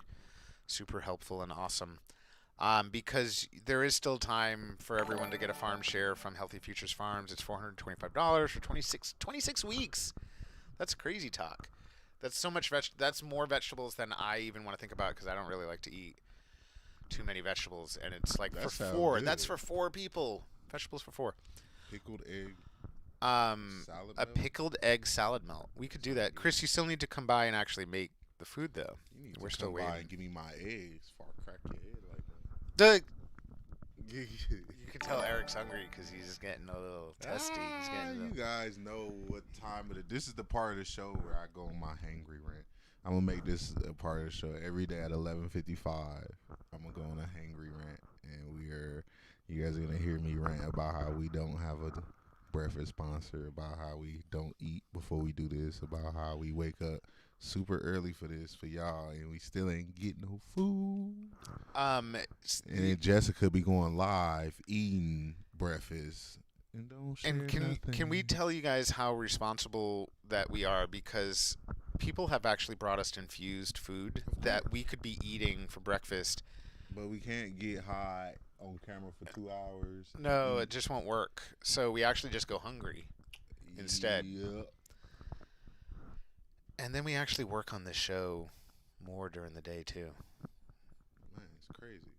super helpful and awesome. Because there is still time for everyone to get a farm share from Healthy Futures Farms. It's $425 for 26 weeks. That's crazy talk. That's so much that's more vegetables than I even want to think about because I don't really like to eat too many vegetables. And it's like for 4. That's for 4 people. Vegetables for 4. Pickled egg. Salad melt? Pickled egg salad melt. We could do that. Chris, you still need to come by and actually make the food though. We're still waiting. And give me my eggs before I crack your head like that. You can tell Eric's hungry because he's just getting a little testy. You guys know what time it is. This is the part of the show where I go on my hangry rant. I'm gonna make this a part of the show every day at 11:55. I'm gonna go on a hangry rant, and you guys are gonna hear me rant about how we don't have a breakfast sponsor, about how we don't eat before we do this, about how we wake up super early for this for y'all, and we still ain't getting no food. And then Jessica be going live eating breakfast and don't share nothing. Can we tell you guys how responsible that we are, because people have actually brought us infused food that we could be eating for breakfast, but we can't get high on camera for 2 hours. No, it just won't work. So we actually just go hungry instead. Yep. And then we actually work on this show more during the day too. Man, it's crazy.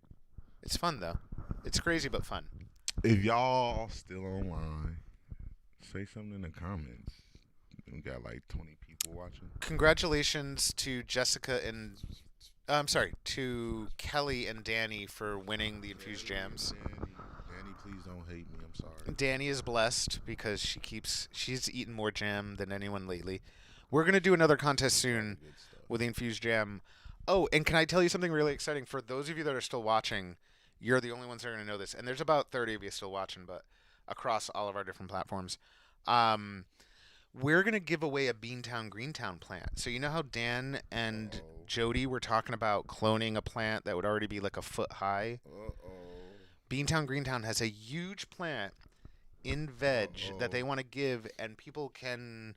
It's fun though. It's crazy but fun. If y'all still online, say something in the comments. We got like 20 people watching. Congratulations to Jessica and to Kelly and Danny for winning the infused jams. Danny, please don't hate me. I'm sorry. Danny is blessed because she's eaten more jam than anyone lately. We're going to do another contest soon Good stuff. with the Infused Jam. Oh, and can I tell you something really exciting? For those of you that are still watching, you're the only ones that are going to know this. And there's about 30 of you still watching, but across all of our different platforms. We're going to give away a Beantown Greentown plant. So you know how Dan and Jodi were talking about cloning a plant that would already be like a foot high? Beantown Greentown has a huge plant in veg that they want to give, and people can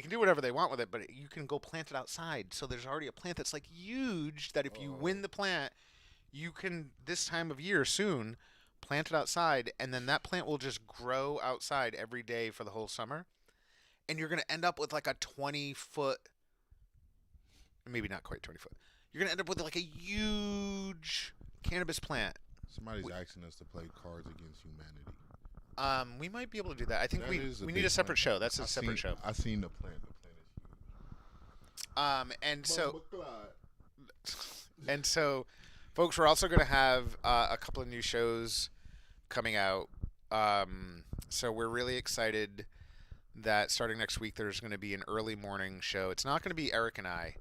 do whatever they want with it, but you can go plant it outside. So there's already a plant that's like huge that if you win the plant, you can, this time of year soon, plant it outside, and then that plant will just grow outside every day for the whole summer. And you're going to end up with like a 20-foot, maybe not quite 20 foot. You're going to end up with like a huge cannabis plant. Somebody's asking us to play Cards Against Humanity. We might be able to do that. I think we need a separate show. That's a separate show. I seen the plant. The plant is huge. And so, folks, we're also going to have a couple of new shows coming out. So we're really excited that starting next week there's going to be an early morning show. It's not going to be Eric and I,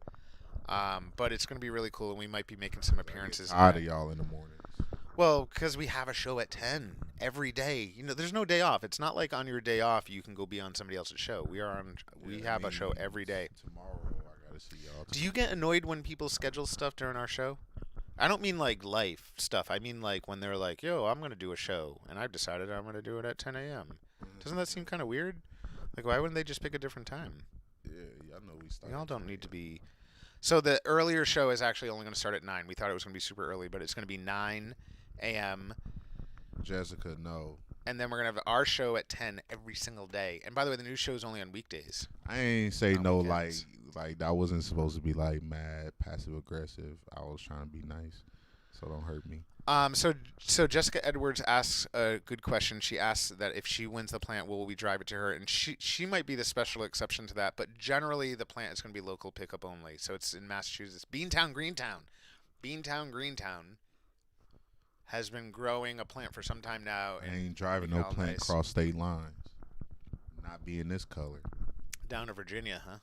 but it's going to be really cool, and we might be making some appearances. Tired of y'all in the mornings. Well, because we have a show at 10 every day. You know, there's no day off. It's not like on your day off you can go be on somebody else's show. We have a show every day. Tomorrow I gotta see y'all. Do you get annoyed when people schedule stuff during our show? I don't mean like life stuff. I mean like when they're like, yo, I'm going to do a show, and I've decided I'm going to do it at 10 a.m. Doesn't that seem kind of weird? Like, why wouldn't they just pick a different time? Yeah, I know we started. Y'all don't need to be. So the earlier show is actually only going to start at 9. We thought it was going to be super early, but it's going to be 9 a.m. Jessica, no. And then we're going to have our show at 10 every single day. And by the way, the new show is only on weekdays. I ain't say no weekends. like that wasn't supposed to be like mad, passive aggressive. I was trying to be nice, so don't hurt me. So Jessica Edwards asks a good question. She asks that if she wins the plant, will we drive it to her? And she might be the special exception to that, but generally the plant is going to be local pickup only. So it's in Massachusetts. Beantown Greentown has been growing a plant for some time now. I ain't driving no plant across state lines. Not being this color. Down to Virginia, huh?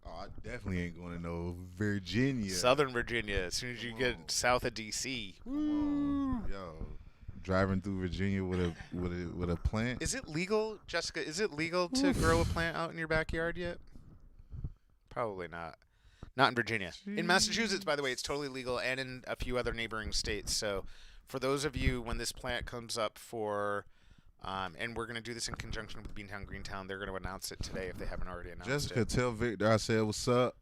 Oh, I definitely ain't going to no Virginia. Southern Virginia, as soon as you get south of D.C. Yo, driving through Virginia with a plant. Is it legal, Jessica? Is it legal to grow a plant out in your backyard yet? Probably not. Not in Virginia. In Massachusetts, by the way, it's totally legal, and in a few other neighboring states. So for those of you, when this plant comes up for... and we're going to do this in conjunction with Beantown Greentown. They're going to announce it today if they haven't already announced Jessica, it. tell Victor I said what's up.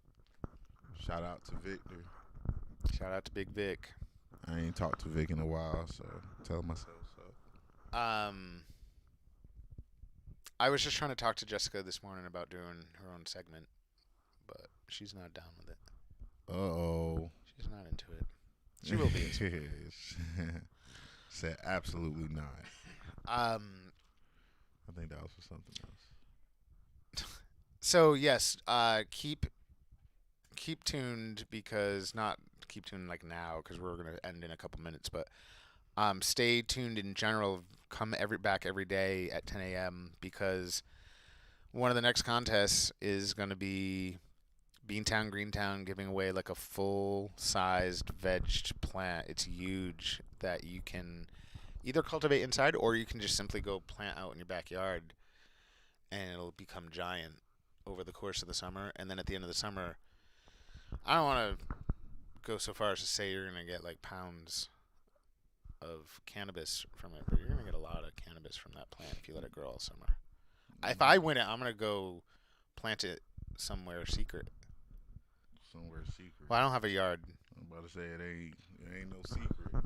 Shout out to Victor. Shout out to Big Vic. I ain't talked to Vic in a while, so tell him I said what's up. I was just trying to talk to Jessica this morning about doing her own segment, but she's not down with it. Uh-oh. She's not into it. She will be. Said absolutely not. I think that was for something else. So yes, keep tuned, because not keep tuned like now, because we're gonna end in a couple minutes, but stay tuned in general. Come back every day at 10 a.m. because one of the next contests is gonna be Beantown Greentown giving away like a full-sized vegged plant. It's huge that you can either cultivate inside, or you can just simply go plant out in your backyard, and it'll become giant over the course of the summer. And then at the end of the summer, I don't want to go so far as to say you're going to get like pounds of cannabis from it, but you're going to get a lot of cannabis from that plant if you let it grow all summer. If I win it, I'm going to go plant it somewhere secret. Somewhere secret. Well, I don't have a yard. I'm about to say it ain't no secret.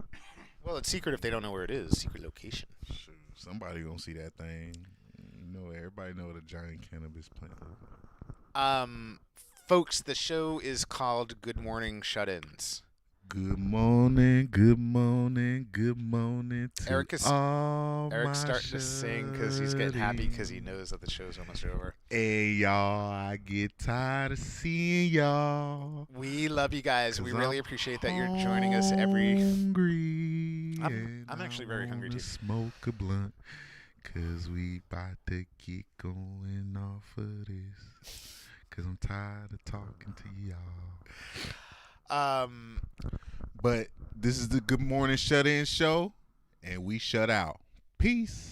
Well, it's secret if they don't know where it is. Secret location. Shoot, somebody gonna see that thing. You know, everybody know what a giant cannabis plant looks like. Folks, the show is called Good Morning Shut-Ins. Good morning, good morning, good morning to Eric's starting to sing because he's getting happy because he shut-ins. knows that the show's almost over. Hey, y'all, I get tired of seeing y'all. We love you guys. We 'Cause really I'm appreciate that you're joining us every... hungry, I'm and actually I very hungry, wanna too. Smoke a blunt, 'cause we about to get going off of this. 'cause I'm tired of talking to y'all. But this is the Good Morning Shut-In Show, and we shut out. Peace.